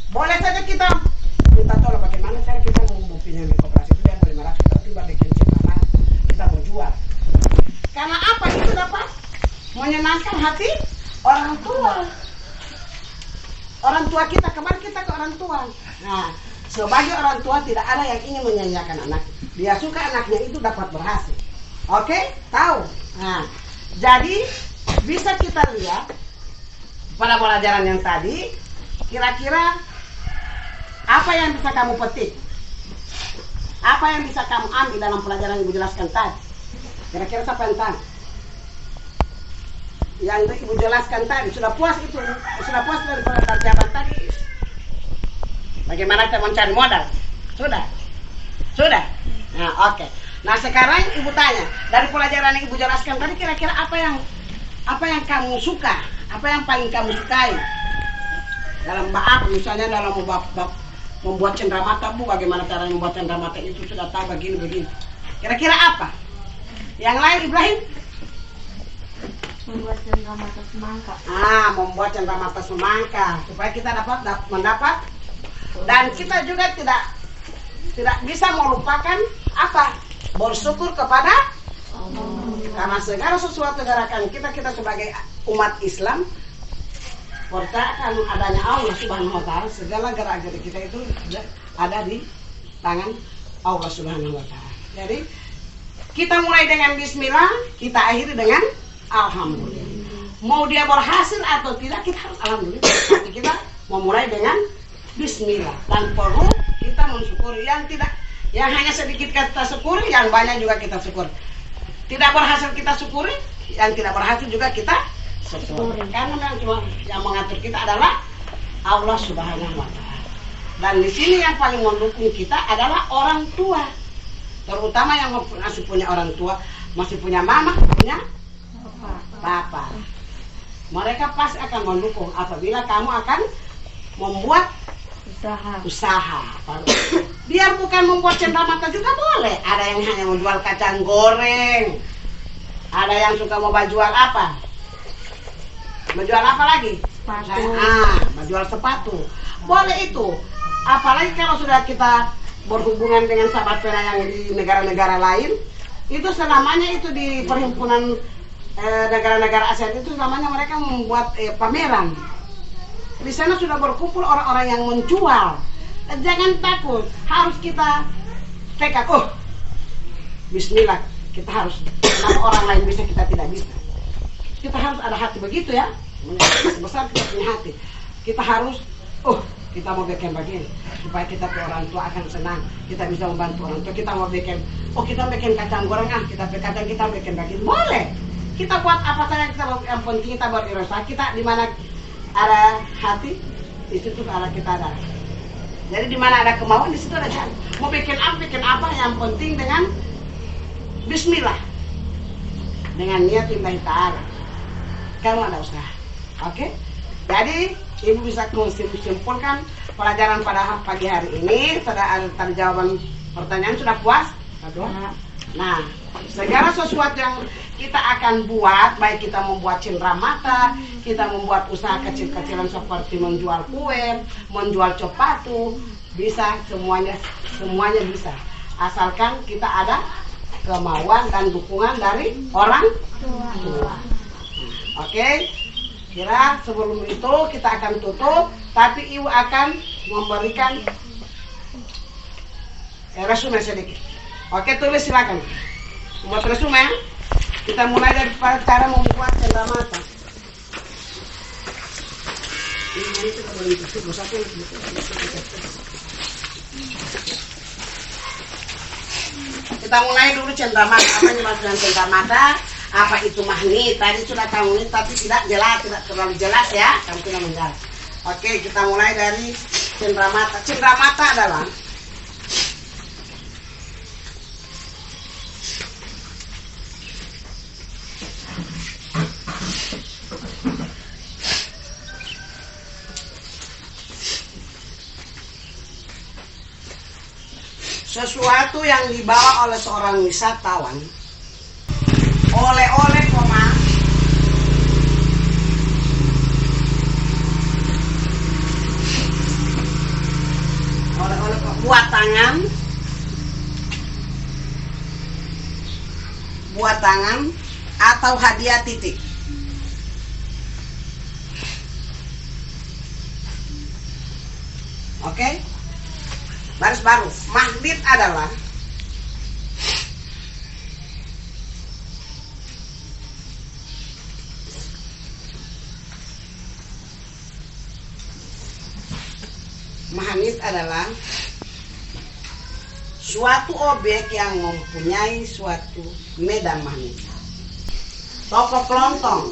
Boleh saja kita minta tolong bagaimana cara kita mau pinjam di koperasi itu, dia boleh marah, kita tiba bikin cenderamata, kita mau jual. Karena apa? Itu dapat menyenangkan hati orang tua. Orang tua kita, kemarin kita ke orang tua. Nah, sebagai orang tua tidak ada yang ingin menyanyiakan anak. Dia suka anaknya itu dapat berhasil. Oke? Tahu? Nah, jadi bisa kita lihat pada pelajaran yang tadi, kira-kira apa yang bisa kamu petik? Apa yang bisa kamu ambil dalam pelajaran yang Ibu jelaskan tadi? Kira-kira siapa yang tahu? Yang Ibu jelaskan tadi, sudah puas itu? Sudah puas dari pelajaran tadi? Bagaimana kita mencari modal? Sudah? Sudah? Nah, oke. Nah, sekarang Ibu tanya, dari pelajaran yang Ibu jelaskan tadi, kira-kira apa yang kamu suka? Apa yang paling kamu sukai? Dalam bab, misalnya dalam membuat cenderamata, Bu, bagaimana cara membuat cenderamata itu sudah tahu begini-begini. Kira-kira apa? Yang lain, Ibrahim? Membuat cenderamata semangka. Membuat cenderamata semangka supaya kita mendapat dan kita juga tidak bisa melupakan apa? Bersyukur kepada Karena segala sesuatu gerakan kita sebagai umat Islam percaya akan adanya Allah Subhanahu wa taala, segala gerak-gerik kita itu ada di tangan Allah Subhanahu wa taala. Jadi kita mulai dengan bismillah, kita akhiri dengan alhamdulillah. Mau dia berhasil atau tidak, kita harus alhamdulillah. Tapi kita memulai dengan bismillah dan perlu kita mensyukuri. Yang hanya sedikit kita syukuri, yang banyak juga kita syukuri. Tidak berhasil kita syukuri, yang tidak berhasil juga kita syukuri. Karena yang mengatur kita adalah Allah Subhanahu wa taala. Dan di sini yang paling mendukung kita adalah orang tua. Terutama yang masih punya orang tua, masih punya mama, punya papa. Mereka pasti akan mendukung apabila kamu akan membuat usaha. Biar bukan membuat cenderamata juga boleh. Ada yang hanya menjual kacang goreng. Ada yang suka mau jual apa? Menjual apa lagi? Sepatu. Menjual sepatu. Boleh itu. Apalagi kalau sudah kita berhubungan dengan sahabat pena yang di negara-negara lain, itu selamanya itu di perhimpunan negara-negara ASEAN itu namanya mereka membuat pameran. Di sana sudah berkumpul orang-orang yang menjual. Jangan takut, harus kita tekad. Bismillah, kita harus. Kenapa orang lain bisa, kita tidak bisa? Kita harus ada hati begitu ya. Besar kita punya hati. Kita harus, kita mau bikin begini supaya kita ke orang tua akan senang. Kita bisa membantu orang tua. Kita mau bikin, kita bikin kacang goreng kita bikin begini. Boleh. Kita buat apa saja yang penting kita berirosa. Kita di mana ada hati, di situ arah kita ada. Jadi di mana ada kemauan, di situ ada jalan. Mau bikin apa, yang penting dengan bismillah. Dengan niat lillahi ta'ala. Kamu ada usaha. Oke? Jadi, Ibu bisa simpulkan pelajaran pada pagi hari ini. Sudah ada jawaban pertanyaan, sudah puas? Nah, segala sesuatu yang kita akan buat, baik kita membuat cenderamata, kita membuat usaha kecil-kecilan seperti menjual kue, menjual sepatu, bisa semuanya bisa. Asalkan kita ada kemauan dan dukungan dari orang tua. Oke? Kira sebelum itu kita akan tutup, tapi Ibu akan memberikan resume sedikit. Oke, tulis silakan. Buat resume. Kita mulai dari cara membuat cenderamata. Kita mulai dulu cenderamata. Apa yang dimaksud dengan cenderamata? Apa itu magnet? Tadi sudah kamu ini, tapi tidak terlalu jelas ya. Kamu tidak menjelaskan. Oke, kita mulai dari cenderamata. Cenderamata adalah sesuatu yang dibawa oleh seorang wisatawan, oleh-oleh buat tangan atau hadiah titik. Oke? Baris baru. Magnet adalah suatu objek yang mempunyai suatu medan magnet. Toko kelontong,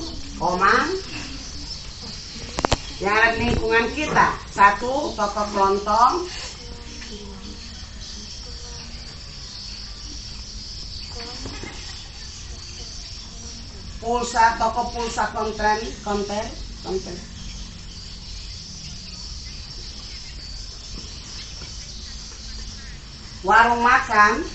yang ada di lingkungan kita. Satu, toko kelontong. Toko pulsa konter. Warung makan.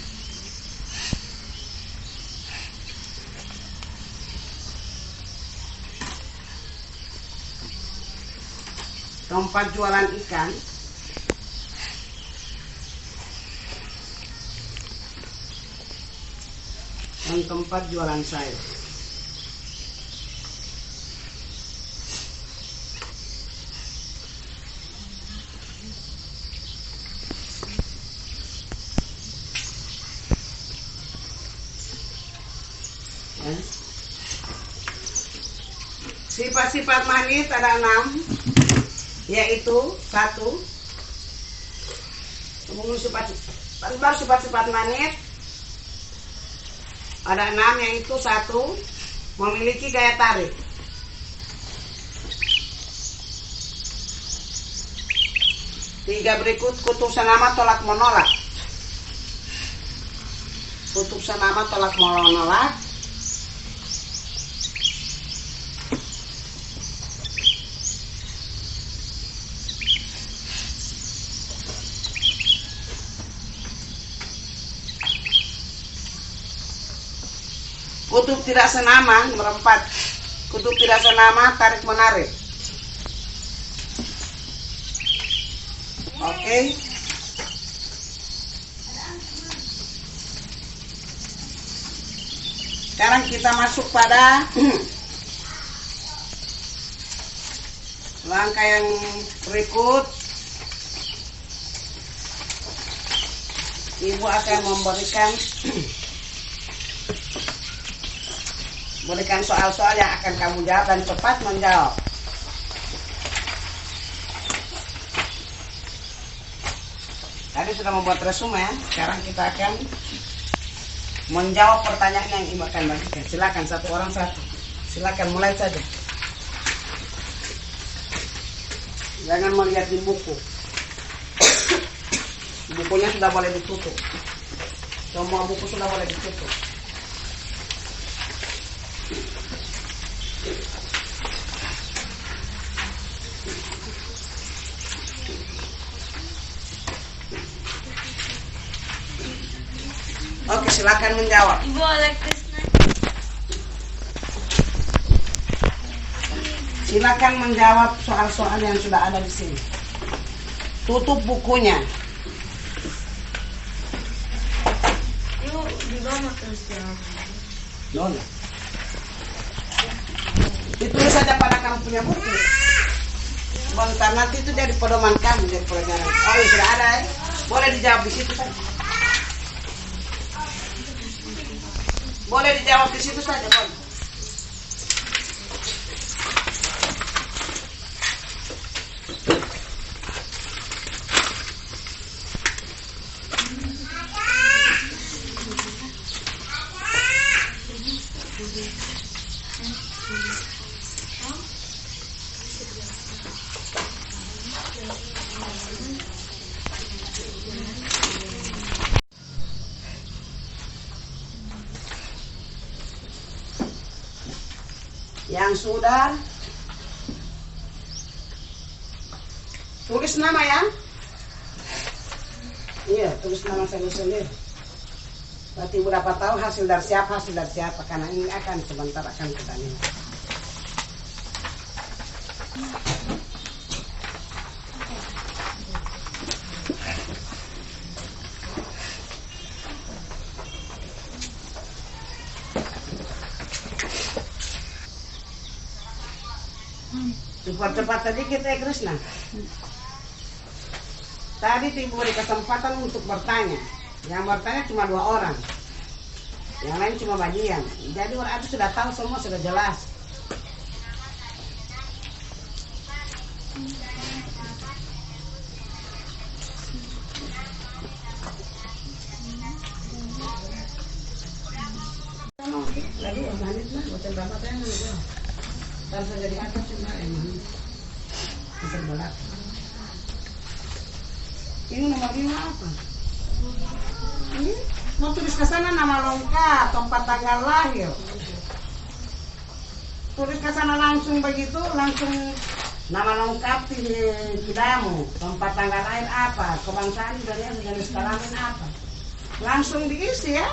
Tempat jualan ikan. dan tempat jualan saya. Sifat-sifat manis ada 6, yaitu 1, sifat-sifat manis ada 6, yaitu 1, memiliki gaya tarik. 3 berikut kutub senama tolak menolak. Kutub senama tolak menolak. Kutub tidak senama nomor 4. Kutub tidak senama tarik menarik. Oke. Sekarang kita masuk pada langkah yang berikut. Ibu akan memberikan soal-soal yang akan kamu jawab dan cepat menjawab. Tadi sudah membuat resume ya. Sekarang kita akan menjawab pertanyaan yang ibu akan bagikan. Silakan satu orang satu. Silakan mulai saja. Jangan melihat di buku. Bukunya sudah boleh ditutup. Semua buku sudah boleh ditutup. Oke, silakan menjawab. Ibu Alektisna. Silakan menjawab soal-soal yang sudah ada di sini. Tutup bukunya. Ibu di bawah terus jawab. Nona. Ditulis saja pada kamu punya buku. Bentar nanti itu jadi pedoman kamu, jadi pelajaran. Oh ya sudah ada ya. Boleh dijawab di situ saja. Boleh dijawab di situ saja, Bang. Yang sudah tulis nama ya. Iya, tulis nama saya sendiri. Berarti ibu dapat tahu hasil dari siapa, karena ini akan sebentar akan kita nilai. Cepat-cepat sedikit ya Krishna. Tadi ibu beri kesempatan untuk bertanya. Yang bertanya cuma 2 orang. Yang lain cuma bagian. Jadi orang itu sudah tahu semua, sudah jelas. Lagi ya, manit lah. Baca berapa tanya nih. Kalau saya jadi atas cuma emang bisa berat. Ini nomor 5 apa? Ini mau tulis ke sana nama lengkap, tempat tanggal lahir. Tulis ke sana langsung begitu, langsung nama lengkap Kidamu, tempat tanggal lahir apa, kebangsaan dan jenis kelamin apa. Langsung diisi ya.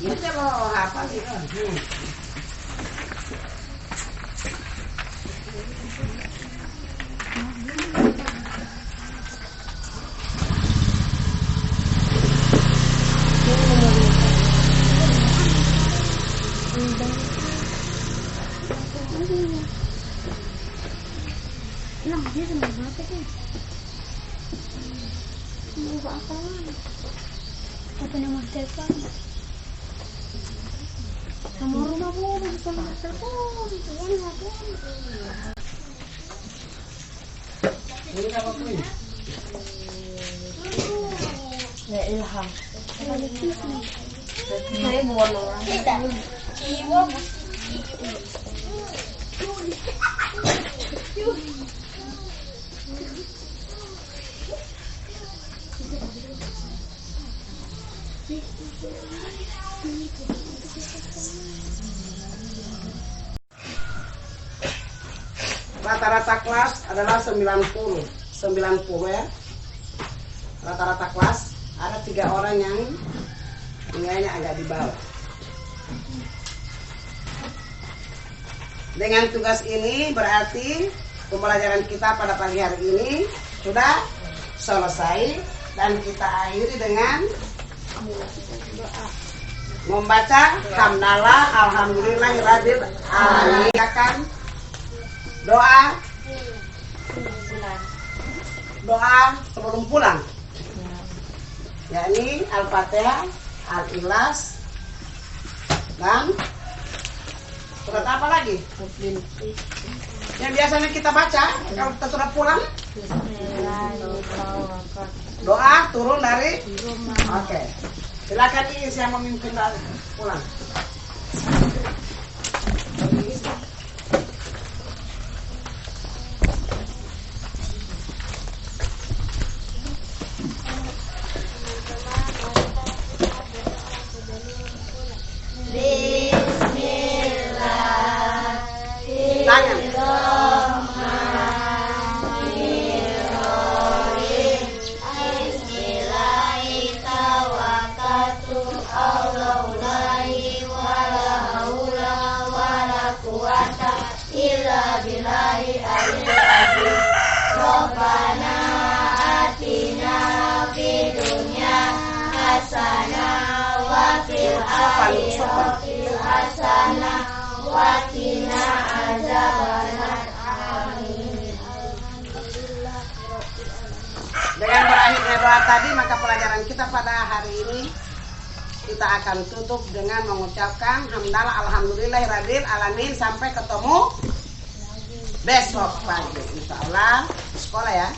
Gitu loh, apa sih? Apa nomor telepon? Nomor rumah bu, bisa nomor telepon. Ini apa tuh ini? Ya Ilham. Saya bukan orang. Tidak. Ibu. Rata-rata kelas adalah 90 ya. Rata-rata kelas ada 3 orang yang nilainya agak di bawah. Dengan tugas ini berarti pembelajaran kita pada pagi hari ini sudah selesai dan kita akhiri dengan membaca hamdalah alhamdulillahirabbil alamin. Akan doa sebelum pulang, yakni Al-Fatihah, Al-Ikhlas, dan surat apa lagi? Yang biasanya kita baca kalau kita sudah pulang. Doa turun dari. Oke. Silakan Iis yang memimpin pulang. Dengan berakhirnya doa tadi, maka pelajaran kita pada hari ini kita akan tutup dengan mengucapkan hamdalah alhamdulillahirabbil alamin sampai ketemu besok pagi. Insya Allah sekolah ya,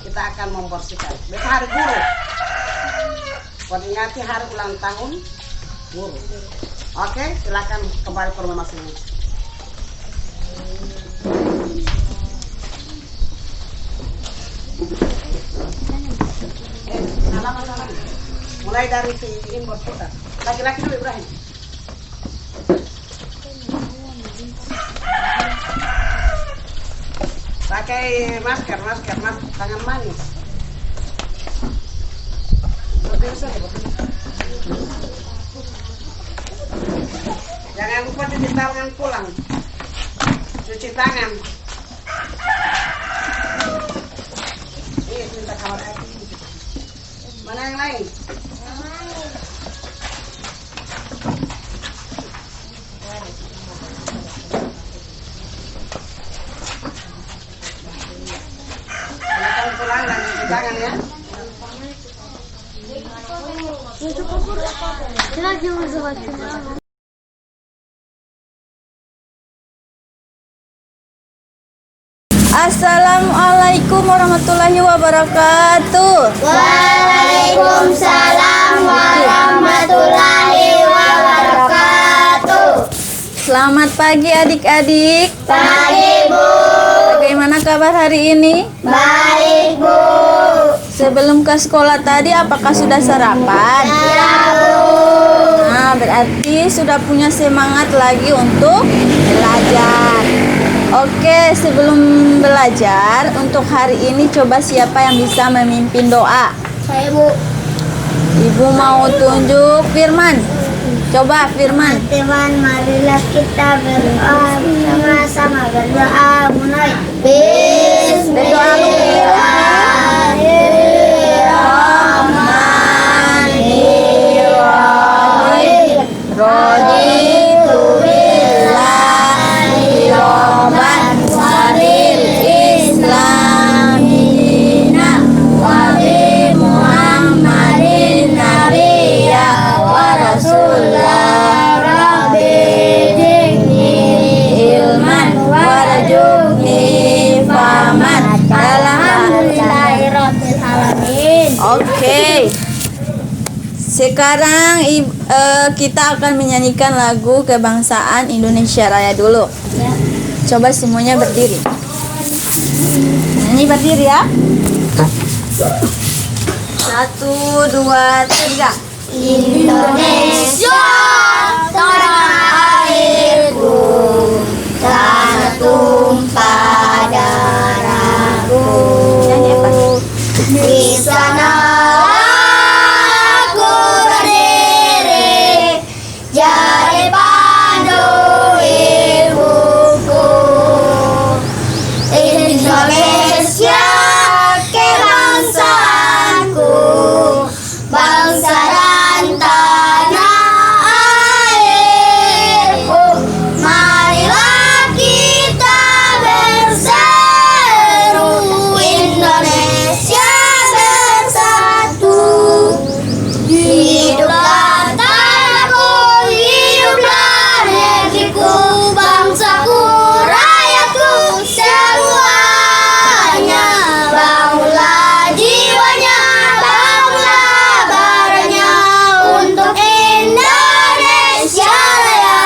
kita akan membersihkan. Besok hari guru, peringati hari ulang tahun guru. Oke, silakan kembali ke rumah masing-masing. Salam. Mulai dari ini berputar. Laki-laki dulu Ibrahim. Pakai masker, tangan manis. Jangan lupa cuci tangan pulang. Cuci tangan. Ini minta kamar air. Mana yang lain? Silakan pulang dan cuci tangan ya. Assalamualaikum warahmatullahi wabarakatuh. Waalaikumsalam warahmatullahi wabarakatuh. Selamat pagi adik-adik. Pagi Bu. Bagaimana kabar hari ini? Baik Bu. Sebelum ke sekolah tadi apakah sudah sarapan? Ya Bu. Nah, berarti sudah punya semangat lagi untuk belajar. Oke, sebelum belajar untuk hari ini coba siapa yang bisa memimpin doa? Saya Bu. Ibu mau tunjuk Firman. Coba Firman. Teman, marilah kita berdoa sama-sama berdoa mulai. Bismillahirrahmanirrahim. Raditu billahi robban wa bil Islam Oke. Sekarang kita akan menyanyikan lagu kebangsaan Indonesia Raya dulu. Coba semuanya berdiri. Nyanyi berdiri ya. 1, 2, 3. Indonesia tanah airku, tanah tumpah darahku. Nyanyi apa? Di sana aku berdiri, jadi pandu ibuku. Indonesia kebangsaanku, bangsa dan tanah airku. Marilah kita berseru, Indonesia bersatu. Hiduplah tanahku, hiduplah negeriku, bangsaku, rakyatku semuanya. Bangunlah jiwanya, bangunlah badannya untuk Indonesia Raya.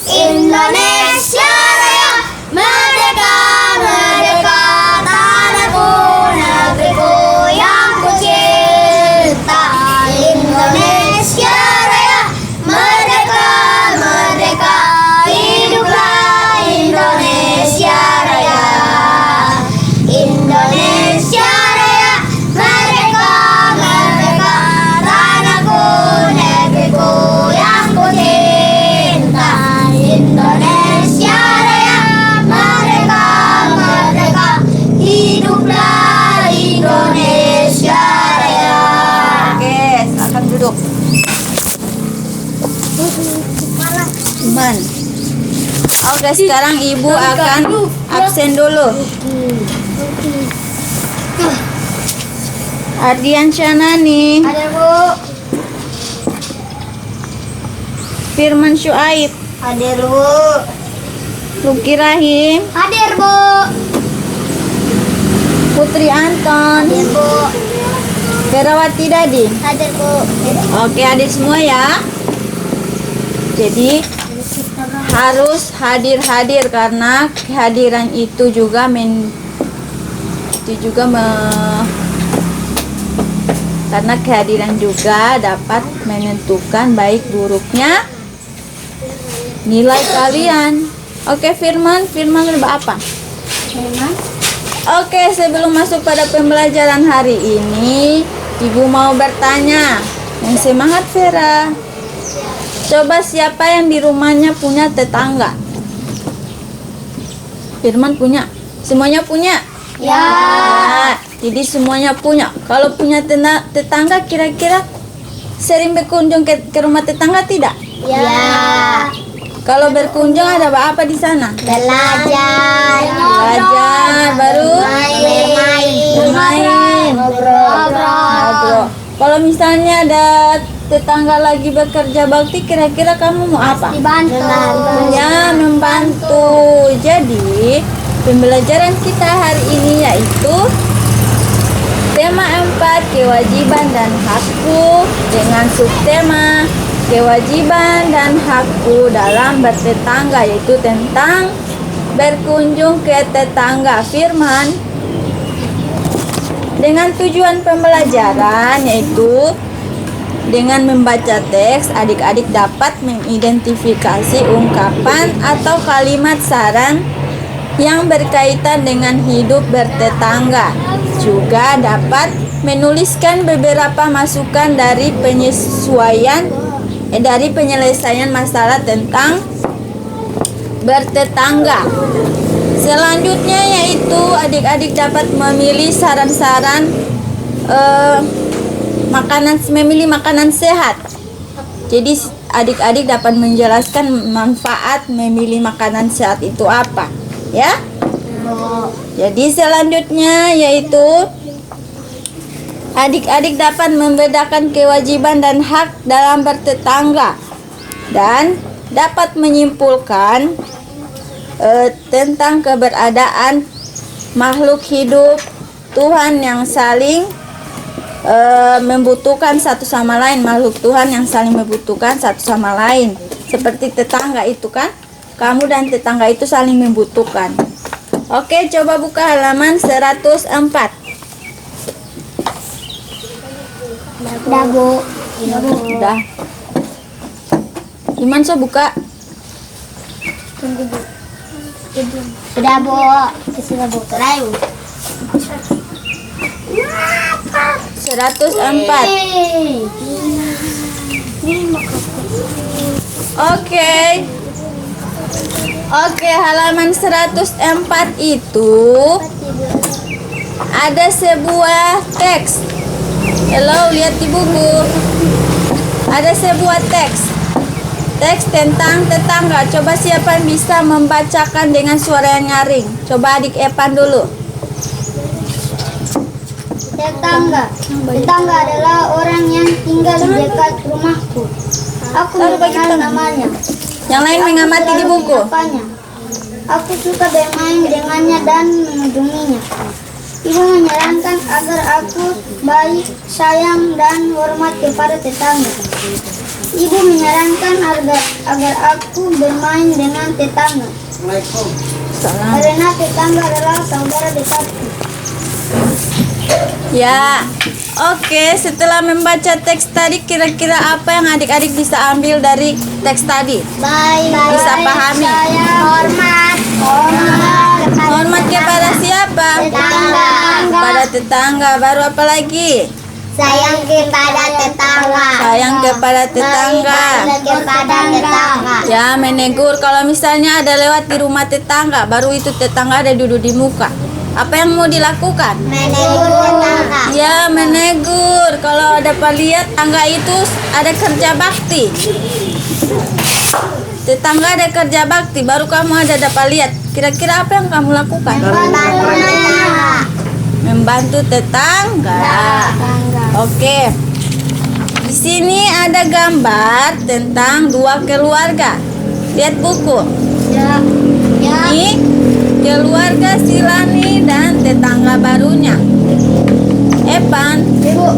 Indonesia Raya, merdeka, merdeka, tanahku, negeriku yang ku cinta. Indonesia Raya, merdeka, merdeka, hiduplah Indonesia Raya. Indonesia Raya, merdeka, merdeka, tanahku, negeriku yang ku cinta. Indonesia Raya, merdeka, merdeka, hiduplah Indonesia Raya. Oke, silakan duduk. Cuman. Oke, sekarang ibu akan absen dulu. Ardian Syanani, Hadir Bu, Firman Syuaib, hadir Bu, Luki Rahim, hadir Bu, Putri Anton, hadir Bu, Ferawati Dadi. hadir Bu. Oke, adik semua ya. Jadi harus hadir-hadir karena kehadiran itu juga karena kehadiran juga dapat menentukan baik buruknya nilai kalian. Oke, Firman udah apa? Oke, sebelum masuk pada pembelajaran hari ini, Ibu mau bertanya. Yang semangat Vera. Coba siapa yang di rumahnya punya tetangga? Firman punya. Semuanya punya? Ya. Jadi semuanya punya. Kalau punya tetangga, kira-kira sering berkunjung ke rumah tetangga tidak? Ya. Kalau berkunjung ada apa di sana? Belajar. Belajar, baru bermain, ngobrol. Kalau misalnya ada tetangga lagi bekerja bakti, kira-kira kamu mau apa? Dibantu. Ya, membantu. Jadi, pembelajaran kita hari ini yaitu tema 4, kewajiban dan hakku, dengan subtema kewajiban dan hakku dalam bertetangga, yaitu tentang berkunjung ke tetangga. Firman, dengan tujuan pembelajaran yaitu dengan membaca teks, adik-adik dapat mengidentifikasi ungkapan atau kalimat saran yang berkaitan dengan hidup bertetangga. Juga dapat menuliskan beberapa masukan dari penyelesaian masalah tentang bertetangga. Selanjutnya yaitu adik-adik dapat memilih saran-saran memilih makanan sehat. Jadi adik-adik dapat menjelaskan manfaat memilih makanan sehat itu apa, ya? Jadi selanjutnya yaitu adik-adik dapat membedakan kewajiban dan hak dalam bertetangga dan dapat menyimpulkan tentang keberadaan makhluk hidup Tuhan yang saling membutuhkan satu sama lain, makhluk Tuhan yang saling membutuhkan satu sama lain. Seperti tetangga itu kan, kamu dan tetangga itu saling membutuhkan. Oke, coba buka halaman 104. Udah, Bu. Udah. Iman so buka. Sudah, Bu. Sudah, Bu. Terayu. 104. Oke, halaman 104 itu ada sebuah teks. Hello, lihat di buku. Ada sebuah teks. Teks tentang tetangga. Coba siapa yang bisa membacakan dengan suara yang nyaring? Coba adik Epan dulu. Tetangga. Tetangga adalah orang yang tinggal di dekat rumahku. Aku mengenal namanya. Yang lain mengamati di buku. Menyapanya. Aku suka bermain dengannya dan mengunjunginya. Ibu menyarankan agar aku baik, sayang, dan hormat kepada tetangga. Ibu menyarankan agar aku bermain dengan tetangga. Assalamualaikum. Karena tetangga adalah saudara dekatku. Ya, oke. Setelah membaca teks tadi, kira-kira apa yang adik-adik bisa ambil dari teks tadi? Baik, Bisa pahami. sayang, hormat, Hormat kepada siapa? tetangga. Pada tetangga. Baru apa lagi? Sayang kepada tetangga. Sayang kepada tetangga. Kepada tetangga. Ya, menegur. Kalau misalnya ada lewat di rumah tetangga, baru itu tetangga ada duduk di muka. Apa yang mau dilakukan? Menegur tetangga. Ya, menegur. Kalau ada lihat tangga itu ada kerja bakti. Tetangga ada kerja bakti, baru kamu ada dapat lihat. Kira-kira apa yang kamu lakukan? Membantu tetangga. Oke. Di sini ada gambar tentang dua keluarga. Lihat buku. Ya. Ini keluarga Silani dan tetangga barunya. Epan. Ibu.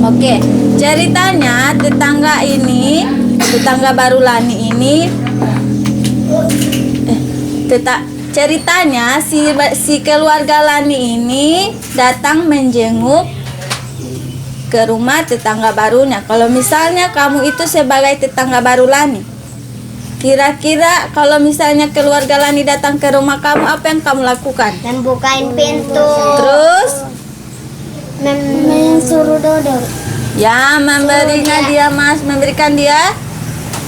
Oke, ceritanya tetangga baru Lani ini, ceritanya si keluarga Lani ini datang menjenguk ke rumah tetangga barunya. Kalau misalnya kamu itu sebagai tetangga baru Lani, kira-kira kalau misalnya keluarga Lani datang ke rumah kamu, apa yang kamu lakukan? Membukain pintu. Terus? Mensuruh dodol. Ya, memberikan dia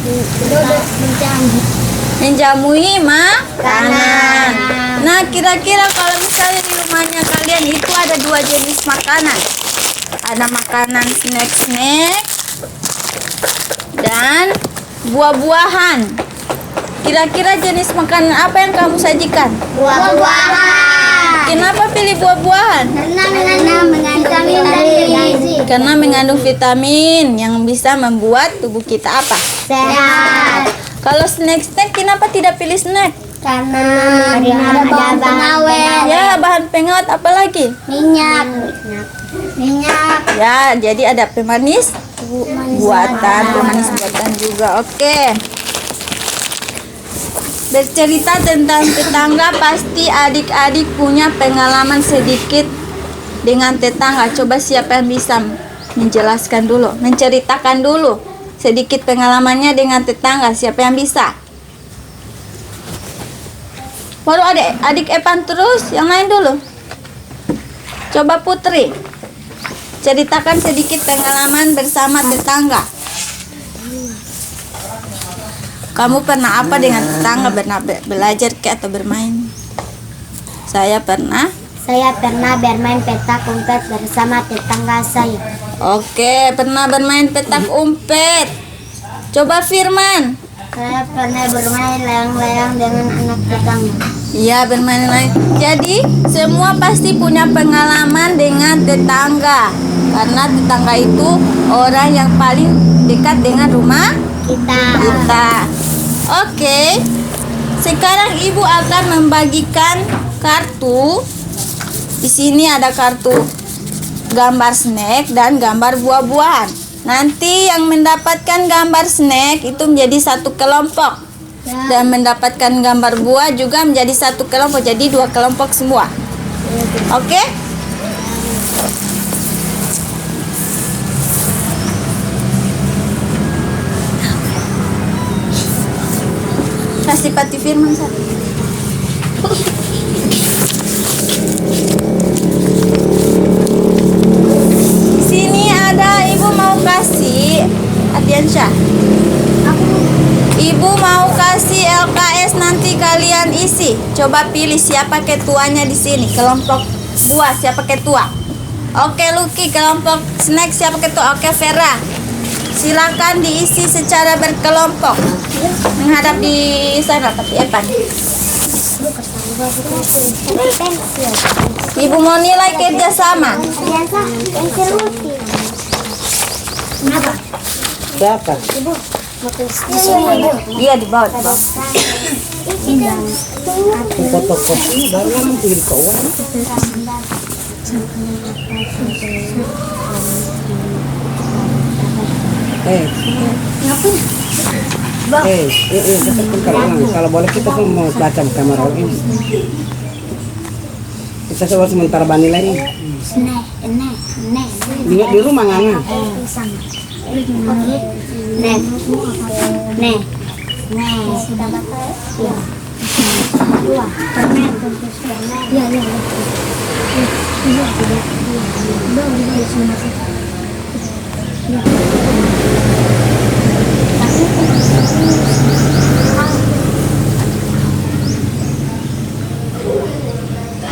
Dodol menjambu. menjamui makanan. Nah, kira-kira kalau misalnya di rumahnya kalian itu ada dua jenis makanan. Ada makanan snack-snack dan buah-buahan. Kira-kira jenis makanan apa yang kamu sajikan? Buah-buahan. Kenapa pilih buah-buahan? Karena mengandung vitamin dan gizi. Karena mengandung vitamin yang bisa membuat tubuh kita apa? Sehat. Kalau snack-snack, kenapa tidak pilih snack? Karena ada bahan pengawet. Ya, bahan pengawet apa lagi? Minyak. Ya, jadi ada pemanis buatan juga. Oke. Bercerita tentang tetangga, pasti adik-adik punya pengalaman sedikit dengan tetangga. Coba siapa yang bisa menjelaskan dulu, menceritakan dulu sedikit pengalamannya dengan tetangga. Siapa yang bisa? Baru adik Epan terus, yang lain dulu. Coba Putri, ceritakan sedikit pengalaman bersama tetangga. Kamu pernah apa dengan tetangga? Pernah belajar atau bermain? Saya pernah bermain petak umpet bersama tetangga saya. Oke, pernah bermain petak umpet. Coba Firman. Saya pernah bermain layang-layang dengan anak tetangga. Iya, bermain lain. Jadi, semua pasti punya pengalaman dengan tetangga. Karena tetangga itu orang yang paling dekat dengan rumah kita. Oke. Sekarang Ibu akan membagikan kartu. Di sini ada kartu gambar snack dan gambar buah-buahan. Nanti yang mendapatkan gambar snack itu menjadi satu kelompok. Dan mendapatkan gambar buah juga menjadi satu kelompok. Jadi 2 kelompok semua. Oke? Kasih Pati Firman satu. Sini ada, ibu mau kasih Adiansyah. Ibu mau kasih LKS, nanti kalian isi. Coba pilih siapa ketuanya di sini. Kelompok 2 siapa ketua? Oke Lucky, kelompok snack siapa ketua? Oke Vera. Silakan diisi secara berkelompok. Menghadap di sana tapi Evan. Ibu mau nilai kerjasama. Biasa, pensil putih. Kenapa? Siapa? Dia di bawah. Fotokopi baru nanti di kawan. Kalau boleh kita tuh mau baca kamera ini. Kita coba sementara banilai ini. Di rumah nganga.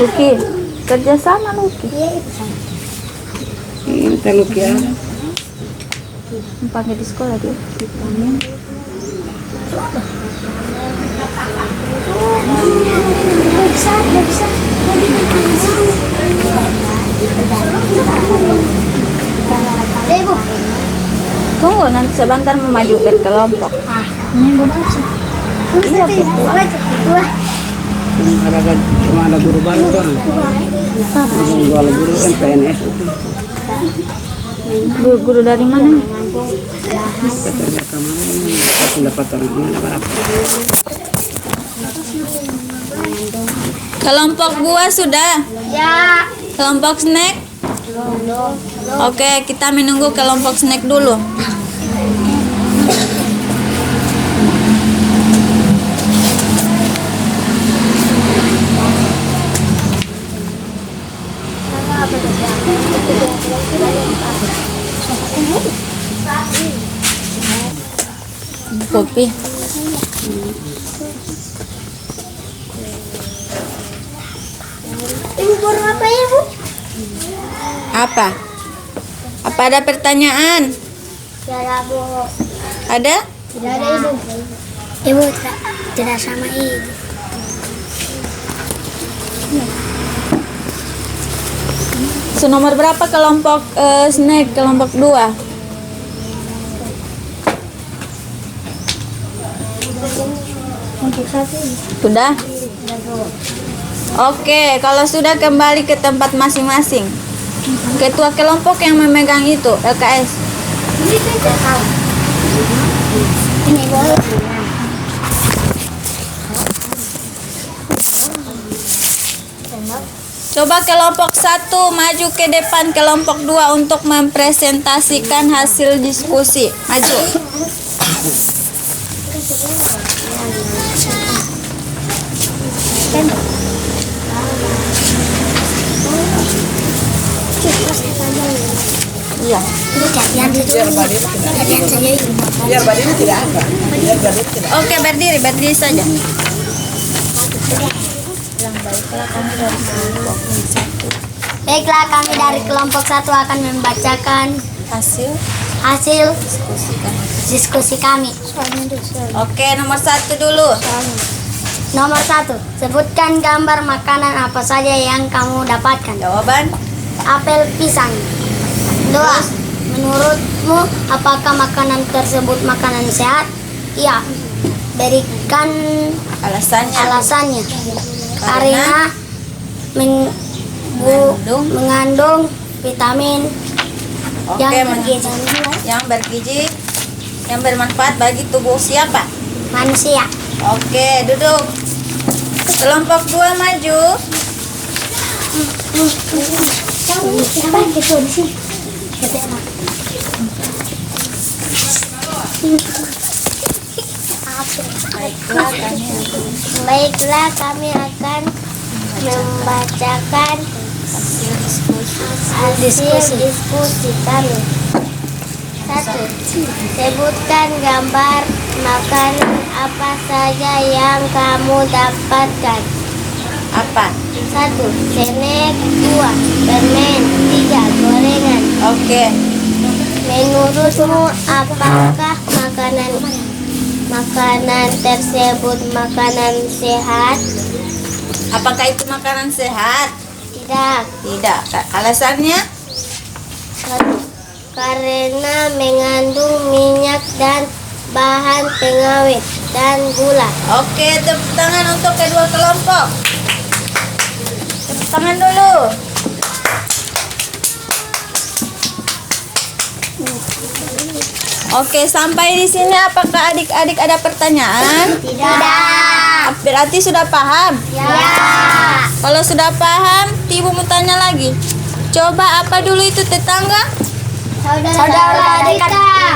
Lucky, kerjasama Lucky. Ini teluk ya. Pakai di sekolah dia. Bisa. Ibu. Tunggu nanti sebentar mau maju ke kelompok. Ini gue baca. Iya ketua. Cuma ada guru baru kan. Jual guru kan PNS itu. Guru dari mana? Katanya kemarin pendapat orang ini berapa? Kelompok buah sudah. Ya. Kelompok snack. Oke, kita menunggu kelompok snack dulu. Kopi. Ibu baru apa ya, Bu? Apa? Apa ada pertanyaan? Ya, ada, Bu. Ada? Tidak ada, Ibu. Ibu tidak sama Ibu. Nomor berapa kelompok snack? Kelompok 2. Untuk satu. Sudah? Oke, kalau sudah kembali ke tempat masing-masing. Ketua kelompok yang memegang itu LKS. Ini boleh. Coba kelompok 1 maju ke depan kelompok 2 untuk mempresentasikan hasil diskusi. Maju. Iya. Biar badannya tidak ada. Biar badannya tidak. Oke, berdiri saja. Baiklah, kami dari kelompok 1 akan membacakan hasil diskusi kami. Oke, nomor 1 dulu. Nomor 1, sebutkan gambar makanan apa saja yang kamu dapatkan. Jawaban. Apel, pisang. 2, menurutmu apakah makanan tersebut makanan sehat? Iya. Berikan alasannya. Karena mengandung vitamin Oke, yang bergizi, yang bermanfaat bagi tubuh siapa? manusia. Oke, duduk. Kelompok 2 maju. Siapa gitu di sini? Baiklah, kami akan membacakan hasil diskusi kami. 1. Sebutkan gambar makanan apa saja yang kamu dapatkan. Apa? 1. Snack. 2. Permen. 3. Gorengan. Oke. Menurutmu apakah makanan tersebut makanan sehat? Apakah itu makanan sehat? Tidak. Tidak. Alasannya? 1. Karena mengandung minyak dan bahan pengawet dan gula. Oke, tepuk tangan untuk kedua kelompok. Tepuk tangan dulu. Oke, sampai di sini apakah adik-adik ada pertanyaan? Tidak. Berarti sudah paham? Ya. Kalau sudah paham, Ibu mau tanya lagi. Coba apa dulu itu tetangga? Saudara dekat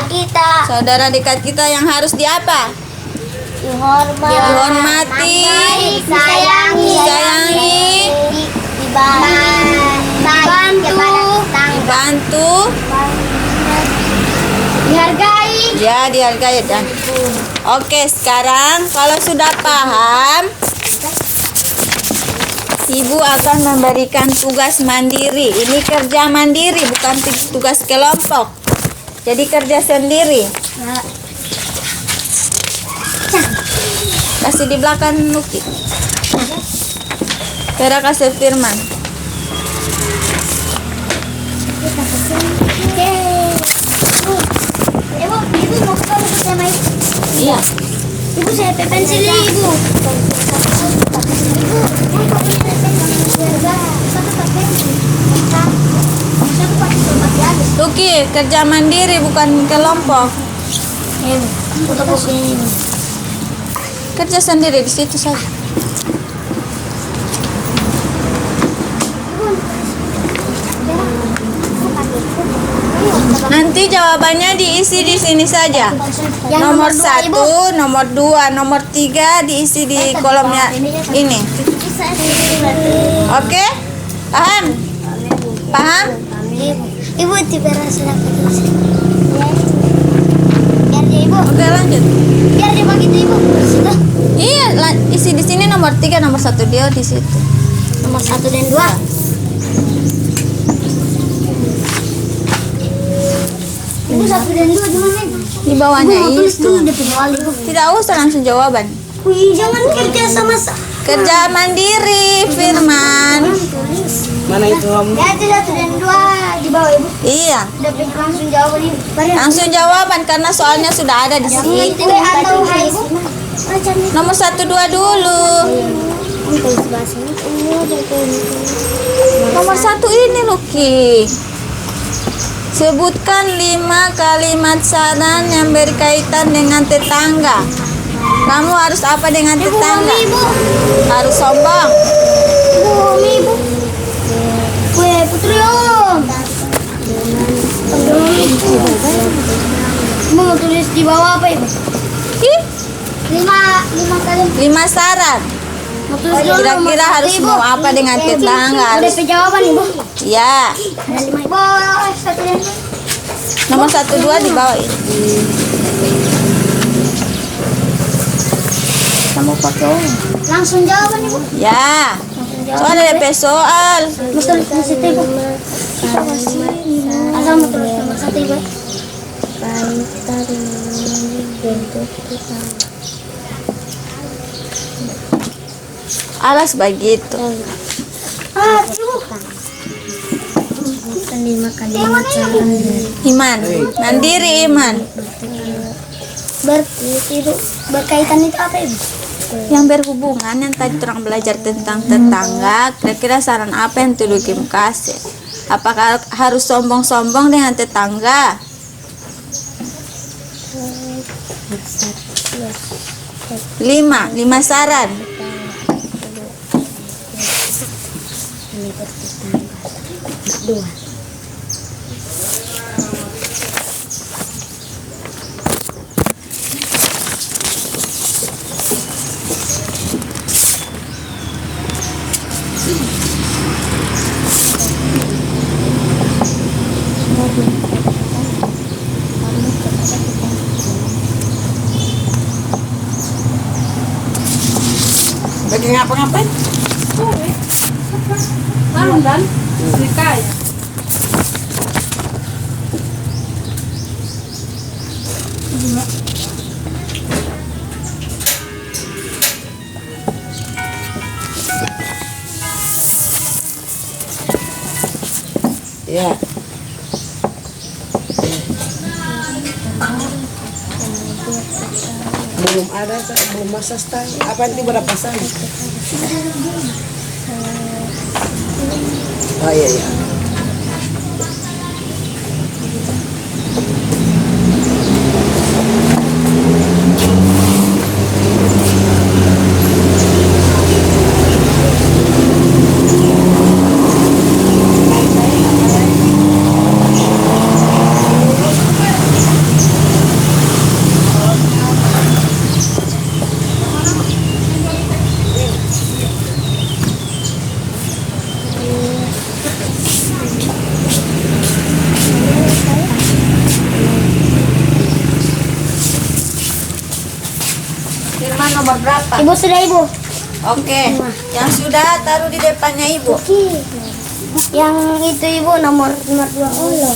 kita. Saudara dekat kita yang harus diapa? Dihormati, disayangi, dibantu, dihargai. ya dihargai dan. Oke, sekarang kalau sudah paham, Ibu akan memberikan tugas mandiri. Ini kerja mandiri, bukan tugas kelompok. Jadi kerja sendiri. Kasih di belakang Nuki. Vera kasih Firman. Ibu mau ketemu sama ibu. Iya. Ibu saya pensil ibu. Nuki, kerja mandiri bukan kelompok. Kerja sendiri di situ saja. Nanti jawabannya diisi di sini saja. Nomor 1, nomor 2, nomor 3 diisi di kolomnya ini. Oke? Paham? Paham? Ibu tiba rasa biar dia ibu. Oke, lanjut. Biar dia begitu ibu. Situ. Iya, isi di sini nomor 3, nomor 1 dia di situ. Nomor 1 dan 2. Ibu 1 dan 2 gimana? Di bawahnya itu. Ibu. Tidak usah langsung jawaban. Wih, jangan kerja sama Kerja mandiri, Firman. Mana itu Om? ya itu 1 dan 2 di bawah ibu. Iya, Udah langsung jawab ibu. langsung jawaban karena soalnya sudah ada di sini. Itu atau hai ibu. Nomor 1, 2 dulu. Nomor 1 ini Luki. Sebutkan 5 kalimat saran yang berkaitan dengan tetangga. Kamu harus apa dengan tetangga? Ibu. Harus sombong. Ibu. Kue putri om. Mau tulis di bawah apa ibu? Ih, 5 kali. 5 saran. Mau tulis dulu Kira-kira nomor harus satu, Ibu. mau apa dengan tetangga? Udah Harus jawaban ibu. ya. Ada 5 ibu. 1 dan 2. Nomor 1, 2 di bawah ini. Kamu pakai Langsung jawaban ibu. ya. Soalnya ada soal. Mesti ibu. Asal mau tulis nomor 1 ibu. Alas begitu. Ibu. 5 kalimat Iman, mandiri Iman. Berkaitan itu apa ibu? Yang berhubungan yang tadi orang belajar tentang tetangga. Kira-kira saran apa yang Tudukim kasih? Apakah harus sombong-sombong dengan tetangga? 5 saran. Bagi ngapa-ngapain? Malam dan Rika ya. Ya. Belum ada, belum masak stay. Apa nanti berapa sana? Oh iya iya. Firman nomor berapa? Ibu sudah ibu. Oke, yang sudah taruh di depannya ibu. Yang itu ibu nomor 2 Allah.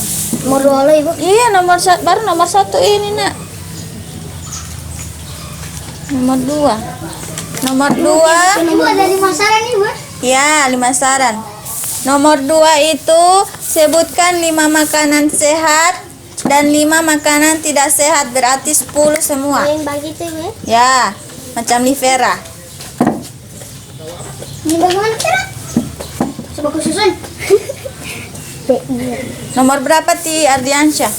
Nomor 2 Allah ibu. Iya, baru nomor 1 ini nak. Nomor 2. Nomor 2. Ibu ada 5 saran ibu. Ya, 5 saran. Nomor 2 itu sebutkan 5 makanan sehat dan 5 makanan tidak sehat, berarti 10 semua. Yang bagi itu ibu. Ya, macam Livera. Ini bagaimana cara? Coba aku susun. Nomor berapa Ti Ardiansyah?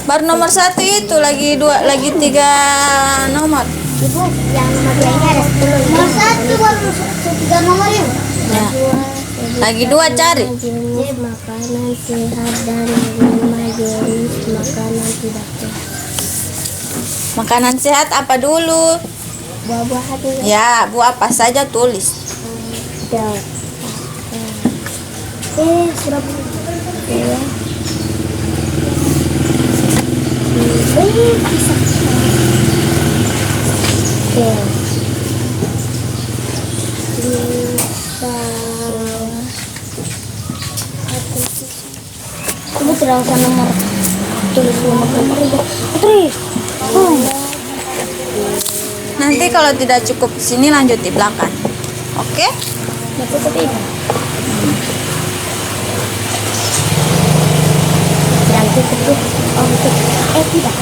Baru nomor 1 itu lagi 3 nomor. Ibu, yang nomor 2 ini ada 10. Nomor 1 baru 3 nomor ibu. Ya. Lagi 2 cari. Jenis makanan sehat dan 5 jenis makanan tidak sehat. Makanan sehat apa dulu? Buah-buahan juga. Ya, buah apa saja tulis. Sudah ya. Bisa. Ibu tidak usah nomor tulis nomor ibu. Putri. Nanti kalau tidak cukup di sini lanjut di belakang. Oke? Nggak cukup ibu. Tidak cukup. Oh cukup. Tidak.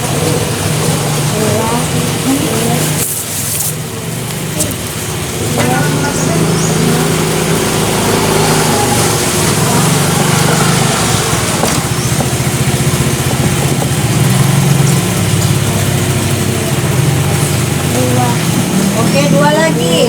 Oke, 2 lagi.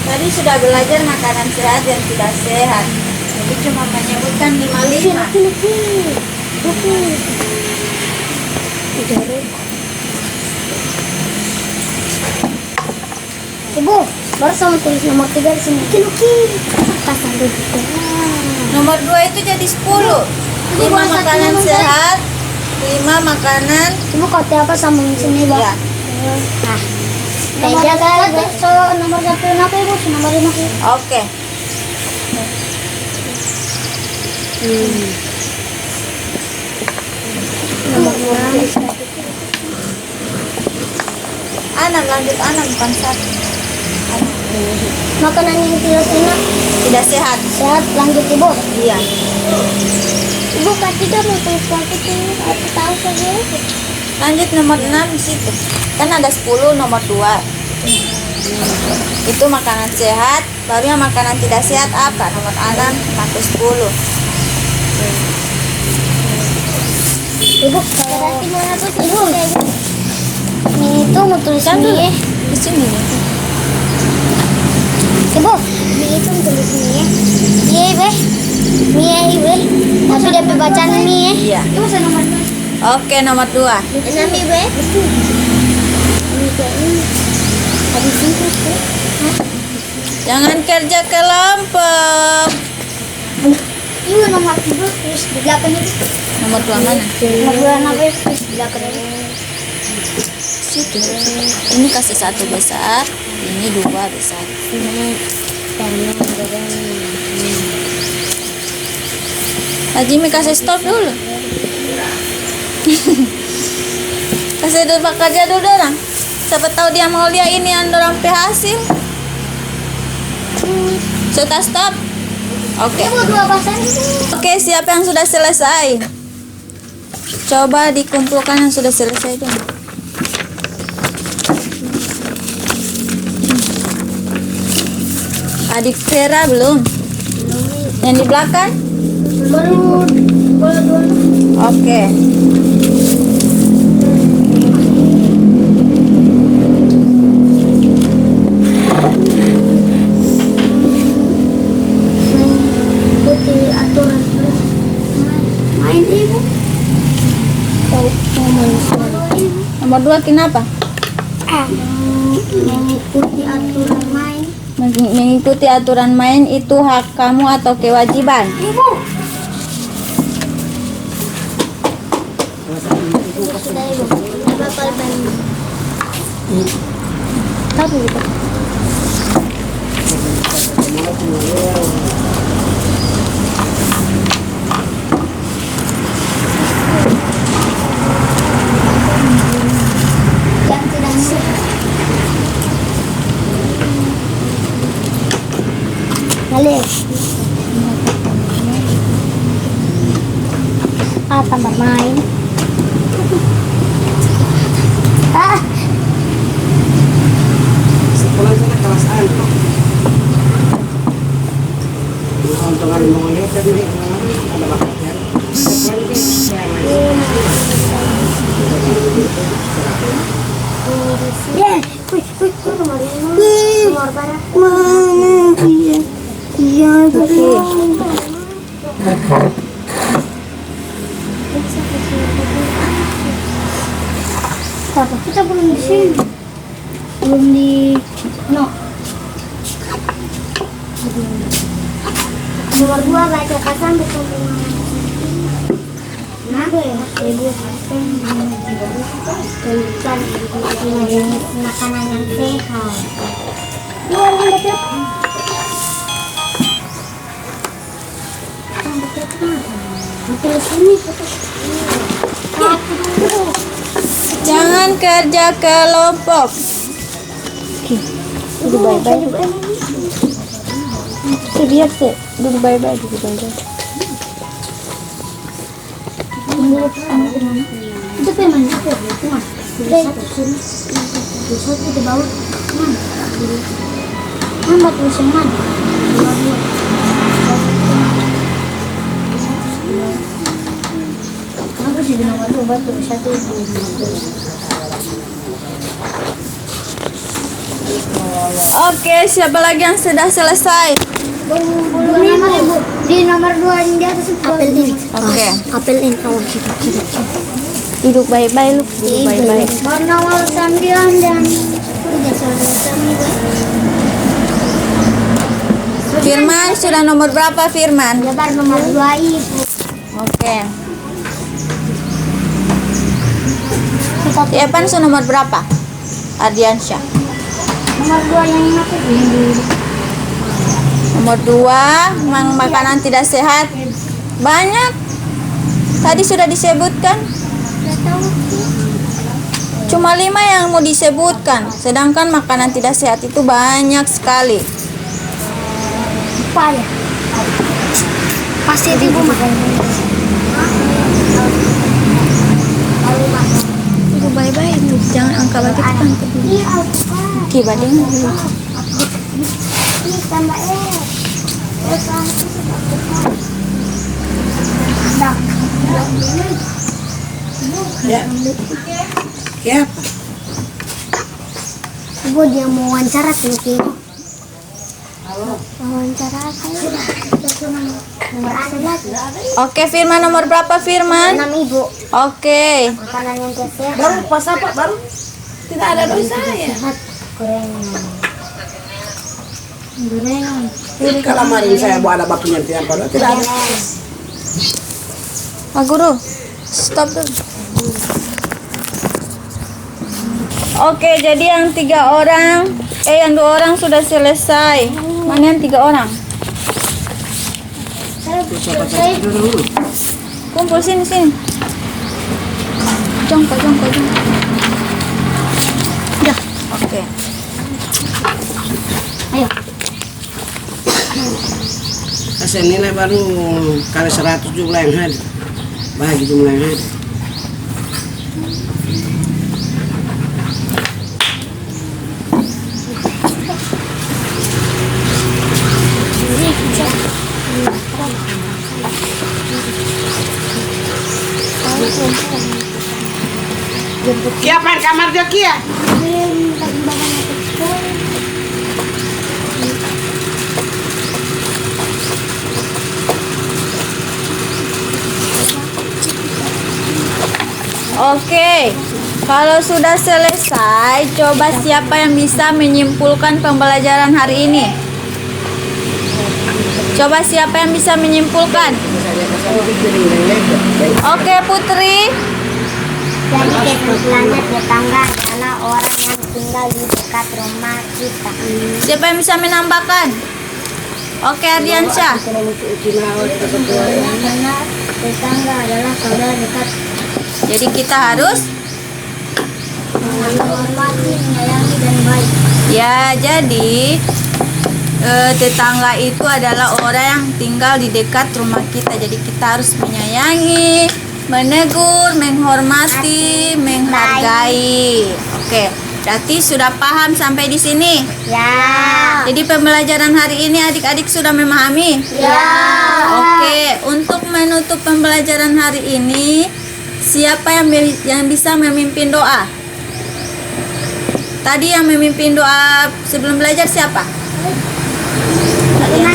Tadi sudah belajar makanan sehat dan tidak sehat. Jadi cuma menyebutkan 5. Ibu, baru sama tulis nomor 3 di sini. Kiluki. Pasang dulu. Nomor 2 itu jadi 10. 5 makanan sehat, 5 makanan. Ibu kote apa sambung sini, Bang? Ya. Nah. Meja kan nomor 1 kenapa ibu? Nomor 5 sih. Oke. Nomor 6. Anak, lanjut anak, bukan satu. Makanan yang tidak enak, Tidak sehat. sehat, lanjut ibu. Iya. Ibu ketiga mau tulis lagi tuh, aku tahu saja. Lanjut nomor 6 di situ. Kan ada 10, nomor 2. Itu makanan sehat. Baru yang makanan tidak sehat apa? Nomor 6 sampai 10. Ibu, berarti mana tuh ibu? Ini tuh mau tulis Kan dulu. mie. Di sini. Ibu, mie itu mau tulis mie. Iya ibu, mie ibu. Tapi dia bacaan mie. Iya. Ibu saya nomor 2. Oke, nomor 2. Enam ibu. Habis itu tuh. Jangan kerja kelompok. Ibu nomor 2 tulis di belakang itu. Nomor 2 mana? Nomor 2 apa tulis di belakang itu. Situ. Ini kasih 1 besar, ini 2 besar. Jimmy kasih stop dulu. Kasih dulu kerja dulu orang. Siapa tahu dia mau lihat ini yang orang hasil. Sudah stop. Oke. Ibu 2 pasang itu. Oke, siapa yang sudah selesai? Coba dikumpulkan yang sudah selesai dong. Adik Vera belum? Yang di belakang? Baru 2. Oke. Putih aturan main ibu. Nomor 2 kenapa? Mengikuti aturan main. Mengikuti aturan main itu hak kamu atau kewajiban? Ibu. Sudah ibu. Bakal ban. Tapi ibu. Yang tidak suka. Balik. Tambah main. Sekolah sana kelas A itu. Nah, untuk hari mau lihat tadi ada bakatnya. Sekolah ini Nomor berapa? Mana? Iya. Apa? Kita belum di sini. Belum di Nomor 2 baca kasan betul. Kenapa ya? Ibu tulisan makanan yang sehat. Luar baca. Tulis ini. Jangan kerja kelompok. Duduk baik-baik. Lihat sih, duduk baik-baik, duduk baik-baik. Itu mana? Satu di bawah. Mana tulisan mana? Aku sih nomor 2 batu satu. Oke, siapa lagi yang sudah selesai? Di nomor 2 yang di atas itu apel in. Oke. Apel in kawan kita. Duduk baik-baik, lu. Duduk baik-baik. Baru nomor 9 dan udah selesai. Firman sudah nomor berapa, Firman? Ya baru nomor 2 ibu. Oke. Evan sudah nomor berapa? Ardiansyah. Nomor 2 yang apa? Nomor 2, makanan tidak sehat. Banyak. Tadi sudah disebutkan. Tidak tahu sih. Cuma 5 yang mau disebutkan, sedangkan makanan tidak sehat itu banyak sekali. Apa ya? Pasti ibu makan. Ibu baik-baik, jangan angkat bagi depan. Iya, alpukat. Oke, bading. Ini tambah Ya. Ya. Ibu dia mau wawancara tuh. Wawancara apa ya? Nomor 11. Oke, Firman nomor berapa, Firman? 6 ibu. Oke. Makanan yang sehat. Baru pas apa baru? Tidak ada dosa ya. Sehat. Gorengan. Kalau kemarin saya buat ada bakunya tidak ada. Pak Guru, stop dulu. Oke, jadi yang 3 orang, yang 2 orang sudah selesai. Mana yang 3 orang? Saya Kumpul sini. Jong. Ya, oke. ayo. Hasil nilai baru kali 100 jumlah yang hadir. Bagi jumlah yang hadir. Kia apa kamar dia kia? Oke, kalau sudah selesai, coba siapa yang bisa menyimpulkan pembelajaran hari ini? Coba siapa yang bisa menyimpulkan? Oke, Putri. Jadi kesimpulannya tetangga adalah orang yang tinggal di dekat rumah kita. Siapa yang bisa menambahkan? Oke, Ardiansyah. Karena tetangga adalah saudara dekat. Jadi kita harus Menghormati, menyayangi, dan baik. ya, jadi tetangga itu adalah orang yang tinggal di dekat rumah kita. Jadi kita harus menyayangi, menegur, menghormati, menghargai. Oke, berarti sudah paham sampai di sini. Ya. Jadi pembelajaran hari ini adik-adik sudah memahami? Ya. Oke, untuk menutup pembelajaran hari ini, siapa yang bisa memimpin doa? Tadi yang memimpin doa sebelum belajar siapa?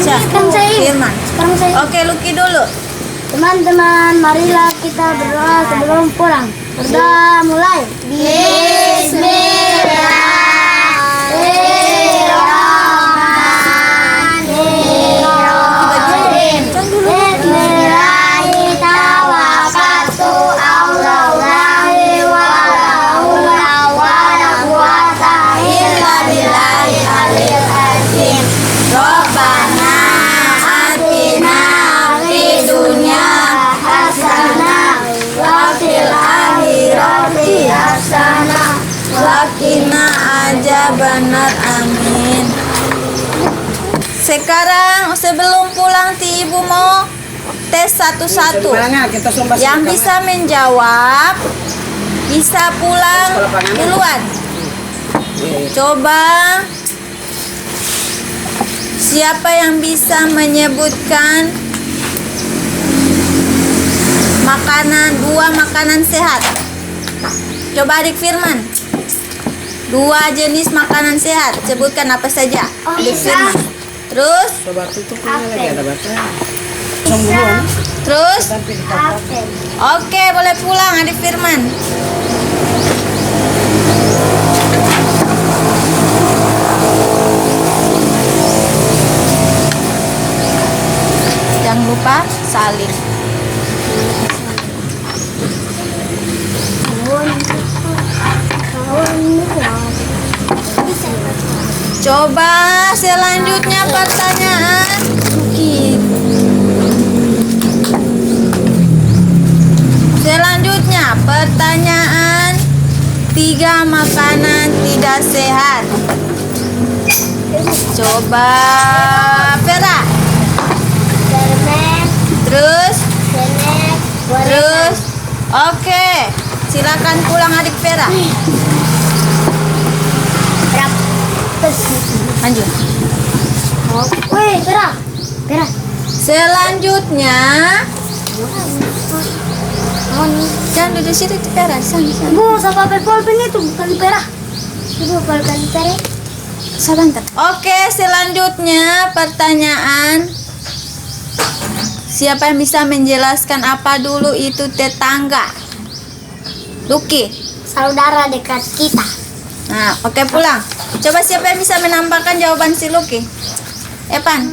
Sekarang saya. Firman. Sekarang saya. Oke, Lucky dulu. Teman-teman, marilah kita berdoa sebelum pulang. Berdoa mulai. Bismillahirrahmanirrahim. Bismillahirrahmanirrahim. Robbana atina fid dunya hasanah wa fil akhirati hasanah wa qina adzabannar. Amin. Sekarang sebelum pulang Ibu mau tes satu-satu. Kita sumbang Yang bisa menjawab bisa pulang duluan. Coba siapa yang bisa menyebutkan dua makanan sehat? Coba adik Firman. 2 jenis makanan sehat. Sebutkan apa saja. Adik Firman. Terus? coba tutupnya lagi ada baca. Terus? Oke, boleh pulang adik Firman. Jangan lupa salin. Coba selanjutnya pertanyaan. Selanjutnya pertanyaan 3 makanan tidak sehat. Coba Vera. Permen, Terus, snack, gorengan. terus. Oke. Silakan pulang adik Vera. Terus. Lanjut. Woi, Pera. Pera. Selanjutnya, jangan duduk situ Vera. Sana. Ibu, sama pulpen itu bukan Pera. Ibu, pulpen Pera. Sebentar. Oke, selanjutnya pertanyaan. Siapa yang bisa menjelaskan apa dulu itu tetangga? Lucky. Saudara dekat kita. Nah, oke pulang. Coba siapa yang bisa menambahkan jawaban si Lucky? Evan.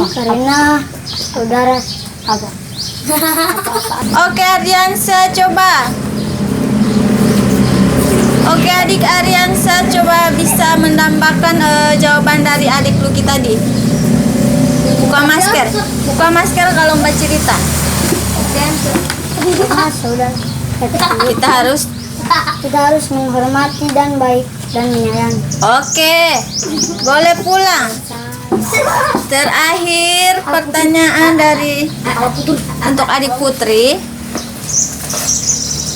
Karena saudara apa? Oke, Aryansa coba. Oke, adik Aryansa coba bisa menambahkan jawaban dari adik Lucky tadi. Buka masker. Buka masker kalau Mbak cerita. Saudara. Kita harus menghormati dan baik dan menyayangi. Oke. Boleh pulang. Terakhir pertanyaan dari untuk adik Putri.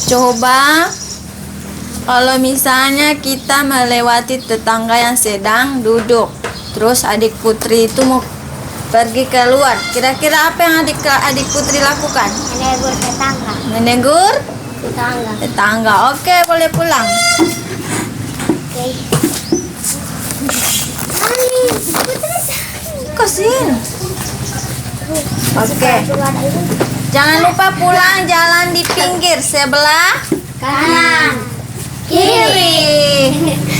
Coba kalau misalnya kita melewati tetangga yang sedang duduk, terus adik Putri itu mau pergi keluar, kira-kira apa yang adik Putri lakukan? Menegur tetangga. Menegur Tetangga. tetangga. Oke, boleh pulang. Oke. Kosin. Oke. Jangan lupa pulang jalan di pinggir sebelah Kanan. kiri.